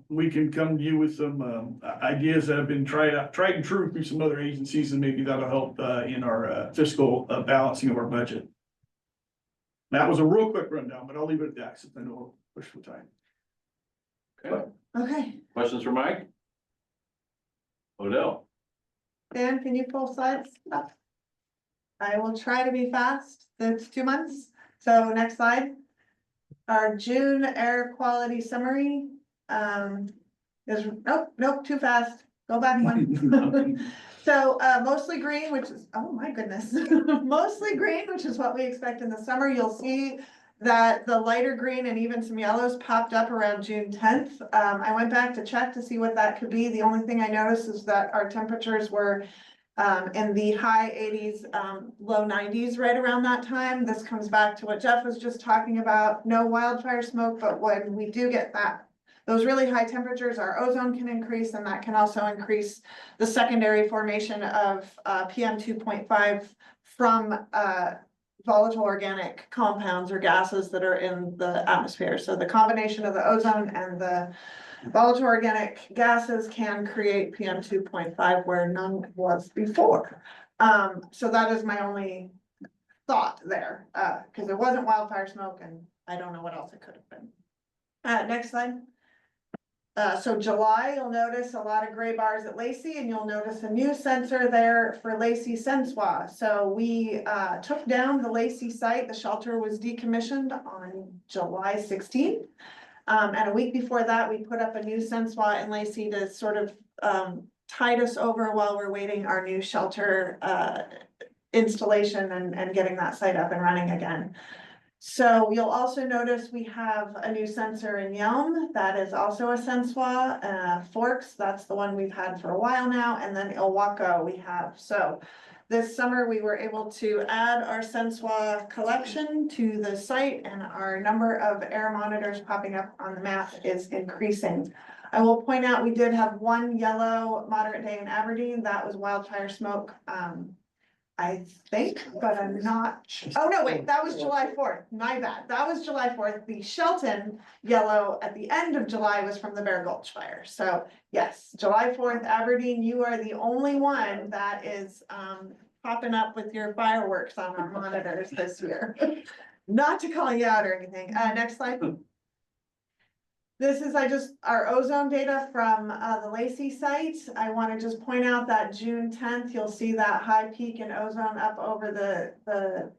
we can come to you with some ideas that have been tried and true through some other agencies, and maybe that'll help in our fiscal balancing of our budget. That was a real quick rundown, but I'll leave it at that since I know we're pushed for time. Okay, Okay, questions for Mike? Odell? Dan, can you pull slides up? I will try to be fast. That's 2 months. So next slide. Our June air quality summary is, nope, too fast. Go back one. So mostly green, which is, oh my goodness, mostly green, which is what we expect in the summer. You'll see that the lighter green and even some yellows popped up around June 10th. I went back to check to see what that could be. The only thing I noticed is that our temperatures were in the high 80s, low 90s right around that time. This comes back to what Jeff was just talking about. No wildfire smoke, but when we do get those really high temperatures, our ozone can increase, and that can also increase the secondary formation of PM 2.5 from volatile organic compounds or gases that are in the atmosphere. So the combination of the ozone and the volatile organic gases can create PM 2.5 where none was before. So that is my only thought there, because it wasn't wildfire smoke, and I don't know what else it could have been. Next slide. So July, you'll notice a lot of gray bars at Lacey, and you'll notice a new sensor there for Lacey Senswa. So we took down the Lacey site. The shelter was decommissioned on July 16th. And a week before that, we put up a new Senswa in Lacey to sort of tide us over while we're waiting our new shelter installation and getting that site up and running again. So you'll also notice we have a new sensor in Yelm. That is also a Senswa. Forks, that's the one we've had for a while now. And then Ilwaco we have. So this summer we were able to add our Senswa collection to the site, and our number of air monitors popping up on the map is increasing. I will point out we did have one yellow moderate day in Aberdeen. That was wildfire smoke. I think, but I'm not. Oh, no, wait, that was July 4th. My bad. That was July 4th. The Shelton yellow at the end of July was from the Bear Gulch fire. So yes, July 4th, Aberdeen, you are the only one that is popping up with your fireworks on our monitors this year. Not to call you out or anything. Next slide. This is our ozone data from the Lacey site. I want to just point out that June 10th, you'll see that high peak in ozone up over the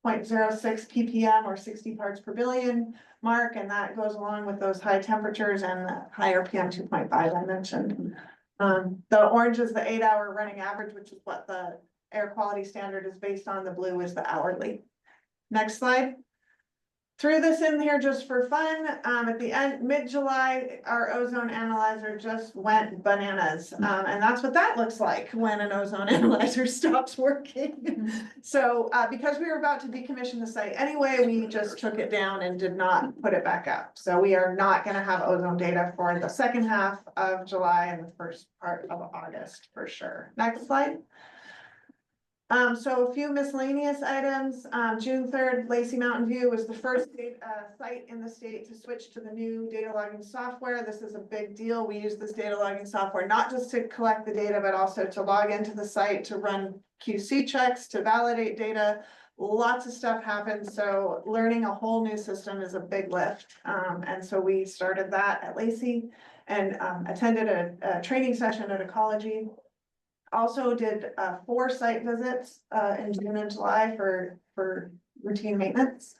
0.06 ppm or 60 parts per billion mark, and that goes along with those high temperatures and the higher PM 2.5 I mentioned. The orange is the 8-hour running average, which is what the air quality standard is based on. The blue is the hourly. Next slide. Threw this in here just for fun. At the end, mid-July, our ozone analyzer just went bananas. And that's what that looks like when an ozone analyzer stops working. So because we were about to decommission the site anyway, we just took it down and did not put it back up. So we are not going to have ozone data for the second half of July and the first part of August for sure. Next slide. So a few miscellaneous items. June 3rd, Lacey Mountain View was the first site in the state to switch to the new data logging software. This is a big deal. We use this data logging software not just to collect the data, but also to log into the site, to run QC checks, to validate data. Lots of stuff happens. So learning a whole new system is a big lift. And so we started that at Lacey and attended a training session at Ecology. Also did 4 site visits in June and July for routine maintenance.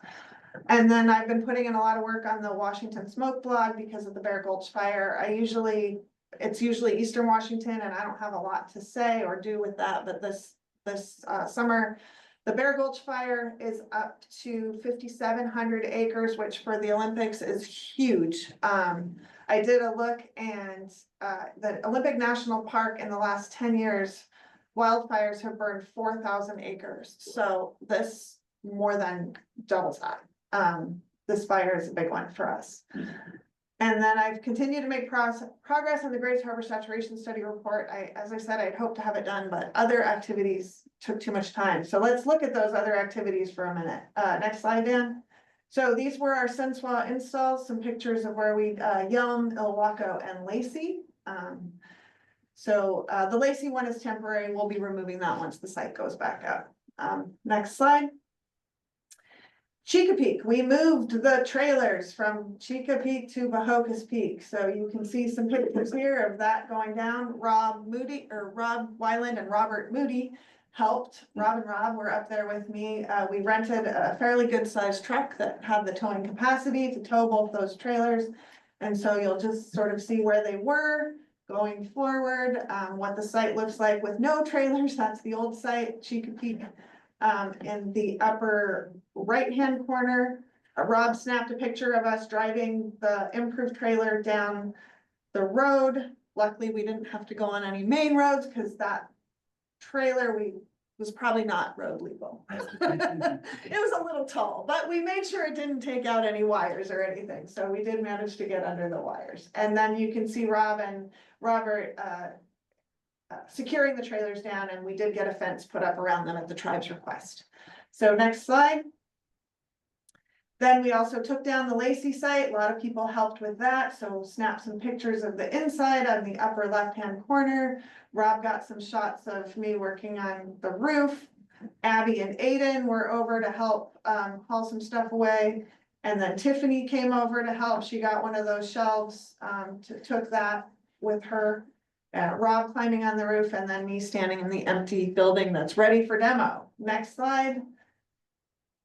And then I've been putting in a lot of work on the Washington smoke blog because of the Bear Gulch fire. It's usually Eastern Washington, and I don't have a lot to say or do with that, but this summer, the Bear Gulch fire is up to 5,700 acres, which for the Olympics is huge. I did a look, and the Olympic National Park in the last 10 years, wildfires have burned 4,000 acres. So this more than doubles that. This fire is a big one for us. And then I've continued to make progress on the Grays Harbor Saturation Study report. As I said, I'd hoped to have it done, but other activities took too much time. So let's look at those other activities for a minute. Next slide, Dan. So these were our Sunswa installs, some pictures of where we Yelm, Ilwaco, and Lacey. The Lacey one is temporary. We'll be removing that once the site goes back up. Next slide. Chica Peak, we moved the trailers from Chica Peak to Bahocas Peak. So you can see some pictures here of that going down. Rob Weiland and Robert Moody helped. Rob and Rob were up there with me. We rented a fairly good sized truck that had the towing capacity to tow both those trailers. And so you'll just sort of see where they were going forward, what the site looks like with no trailers. That's the old site, Chica Peak. In the upper right-hand corner, Rob snapped a picture of us driving the improved trailer down the road. Luckily, we didn't have to go on any main roads because that trailer was probably not road legal. It was a little tall, but we made sure it didn't take out any wires or anything. So we did manage to get under the wires. And then you can see Rob and Robert securing the trailers down, and we did get a fence put up around them at the tribe's request. So next slide. Then we also took down the Lacey site. A lot of people helped with that. So snap some pictures of the inside on the upper left-hand corner. Rob got some shots of me working on the roof. Abby and Aiden were over to help haul some stuff away. And then Tiffany came over to help. She got one of those shelves, took that with her. Rob climbing on the roof, and then me standing in the empty building that's ready for demo. Next slide.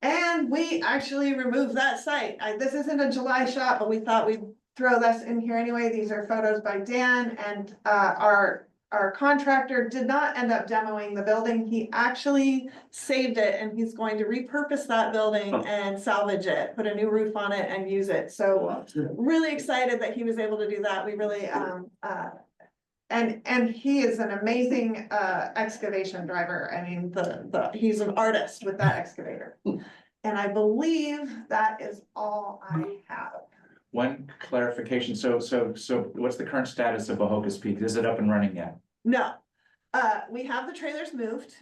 And we actually removed that site. This isn't a July shot, but we thought we'd throw this in here anyway. These are photos by Dan, and our contractor did not end up demoing the building. He actually saved it, and he's going to repurpose that building and salvage it, put a new roof on it and use it. So really excited that he was able to do that. We really, and he is an amazing excavation driver. I mean, he's an artist with that excavator. And I believe that is all I have. One clarification. So what's the current status of Bahocas Peak? Is it up and running yet? No. We have the trailers moved.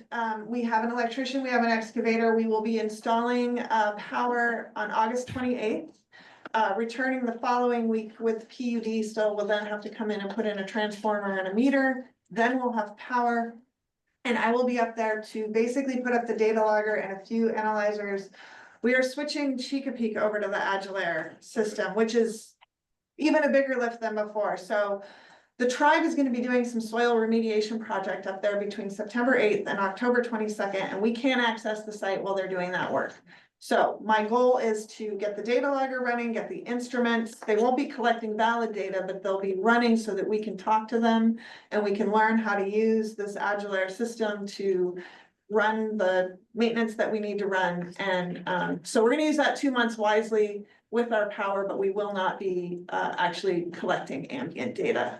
We have an electrician, we have an excavator. We will be installing power on August 28th. Returning the following week with PUD, so we'll then have to come in and put in a transformer and a meter. Then we'll have power. And I will be up there to basically put up the data logger and a few analyzers. We are switching Chica Peak over to the Agile system, which is even a bigger lift than before. So the tribe is going to be doing some soil remediation project up there between September 8th and October 22nd, and we can't access the site while they're doing that work. So my goal is to get the data logger running, get the instruments. They won't be collecting valid data, but they'll be running so that we can talk to them and we can learn how to use this Agile system to run the maintenance that we need to run. And so we're going to use that 2 months wisely with our power, but we will not be actually collecting ambient data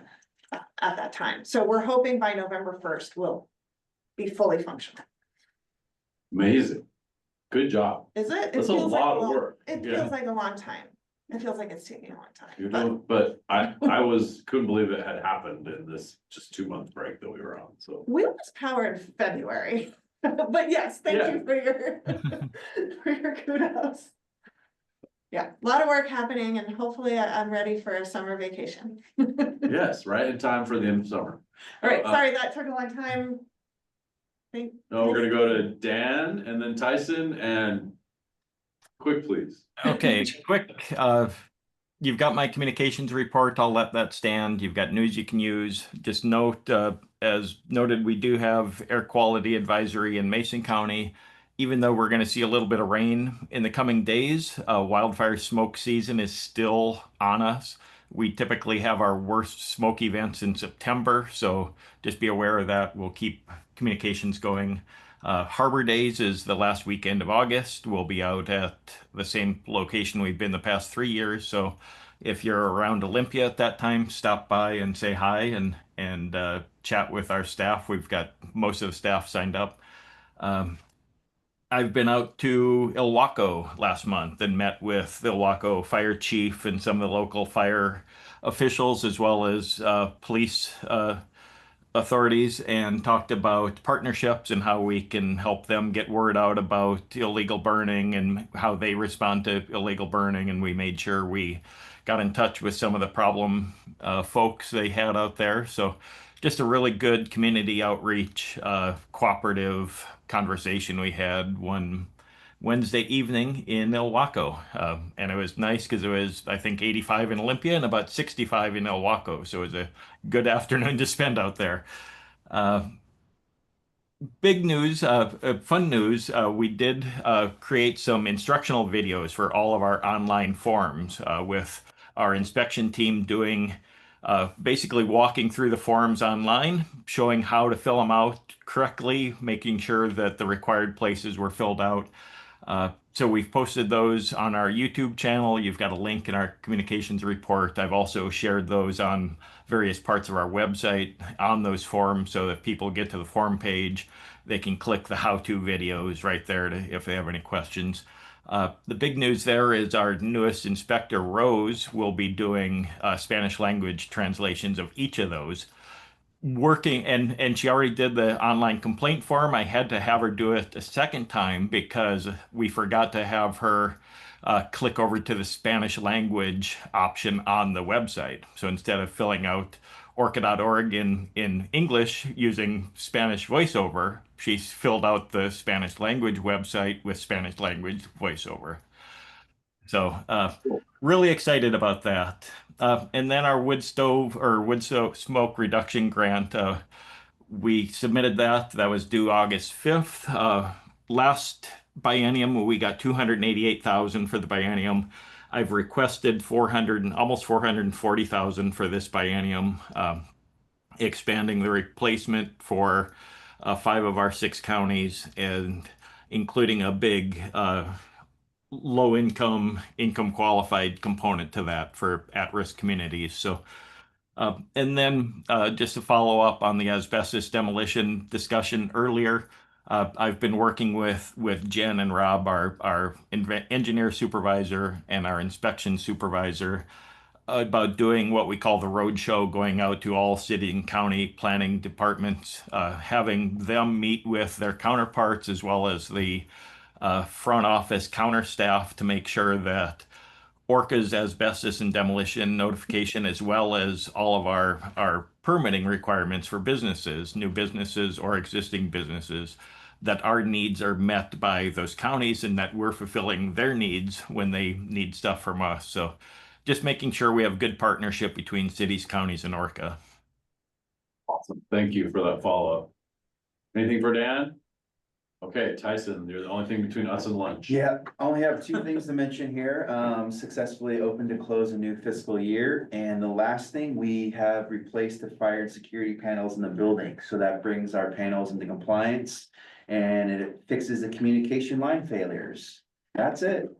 at that time. So we're hoping by November 1st, we'll be fully functional. Amazing. Good job. Is it? That's a lot of work. It Yeah. feels like a long time. It feels like it's taking a long time. You're doing, but I couldn't believe it had happened in this just 2 month break that we were on, so. We lost power in February, but yes, thank you for your, for your kudos. Yeah, a lot of work happening, and hopefully I'm ready for a summer vacation. Yes, right in time for the end of summer. All right, sorry, that took a long time. No, we're gonna go to Dan and then Tyson, and quick, please. Okay, quick. You've got my communications report. I'll let that stand. You've got news you can use. Just note, as noted, we do have air quality advisory in Mason County. even though we're going to see a little bit of rain in the coming days, wildfire smoke season is still on us. We typically have our worst smoke events in September, so just be aware of that. We'll keep communications going. Harbor Days is the last weekend of August. We'll be out at the same location we've been the past 3 years. So if you're around Olympia at that time, stop by and say hi and chat with our staff. We've got most of the staff signed up. I've been out to Ilwaco last month and met with the Ilwaco fire chief and some of the local fire officials, as well as police authorities, and talked about partnerships and how we can help them get word out about illegal burning and how they respond to illegal burning. And we made sure we got in touch with some of the problem folks they had out there. So just a really good community outreach, cooperative conversation we had one Wednesday evening in Ilwaco. And it was nice because it was, I think, 85 in Olympia and about 65 in Ilwaco. So it was a good afternoon to spend out there. Big news, fun news, we did create some instructional videos for all of our online forms with our inspection team doing basically walking through the forms online, showing how to fill them out correctly, making sure that the required places were filled out. So we've posted those on our YouTube channel. You've got a link in our communications report. I've also shared those on various parts of our website on those forms so that people get to the form page, they can click the how-to videos right there if they have any questions. The big news there is our newest inspector, Rose, will be doing Spanish language translations of each of those. Working, and she already did the online complaint form. I had to have her do it a second time because we forgot to have her click over to the Spanish language option on the website. So instead of filling out orca.org in English using Spanish voiceover, she filled out the Spanish language website with Spanish language voiceover. So really excited about that. And then our wood smoke reduction grant, we submitted that. That was due August 5th. Last biennium, we got 288,000 for the biennium. I've requested almost 440,000 for this biennium, expanding the replacement for 5 of our 6 counties and including a big low income qualified component to that for at-risk communities. So and then just to follow up on the asbestos demolition discussion earlier, I've been working with Jen and Rob, our engineer supervisor and our inspection supervisor, about doing what we call the road show, going out to all city and county planning departments, having them meet with their counterparts as well as the front office counter staff to make sure that ORCAA's asbestos and demolition notification, as well as all of our permitting requirements for businesses, new businesses or existing businesses, that our needs are met by those counties and that we're fulfilling their needs when they need stuff from us. So just making sure we have good partnership between cities, counties, and ORCAA. Awesome. Thank you for that follow-up. Anything for Dan? Okay, Tyson, you're the only thing between us and lunch. Yeah, I only have 2 things to mention here. Successfully opened to close a new fiscal year. And the last thing, we have replaced the fire and security panels in the building. So that brings our panels into compliance and it fixes the communication line failures. That's it.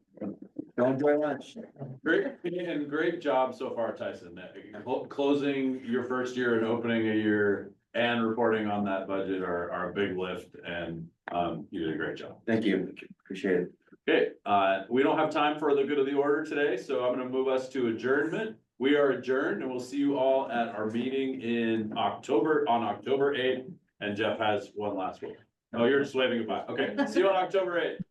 Go enjoy lunch. Great, and great job so far, Tyson. Closing your first year and opening a year and reporting on that budget are a big lift, and you did a great job. Thank you. Appreciate it. Okay, we don't have time for the good of the order today, so I'm gonna move us to adjournment. We are adjourned, and we'll see you all at our meeting in October, on October 8th. And Jeff has one last one. Oh, you're just waving goodbye. Okay, see you on October 8th.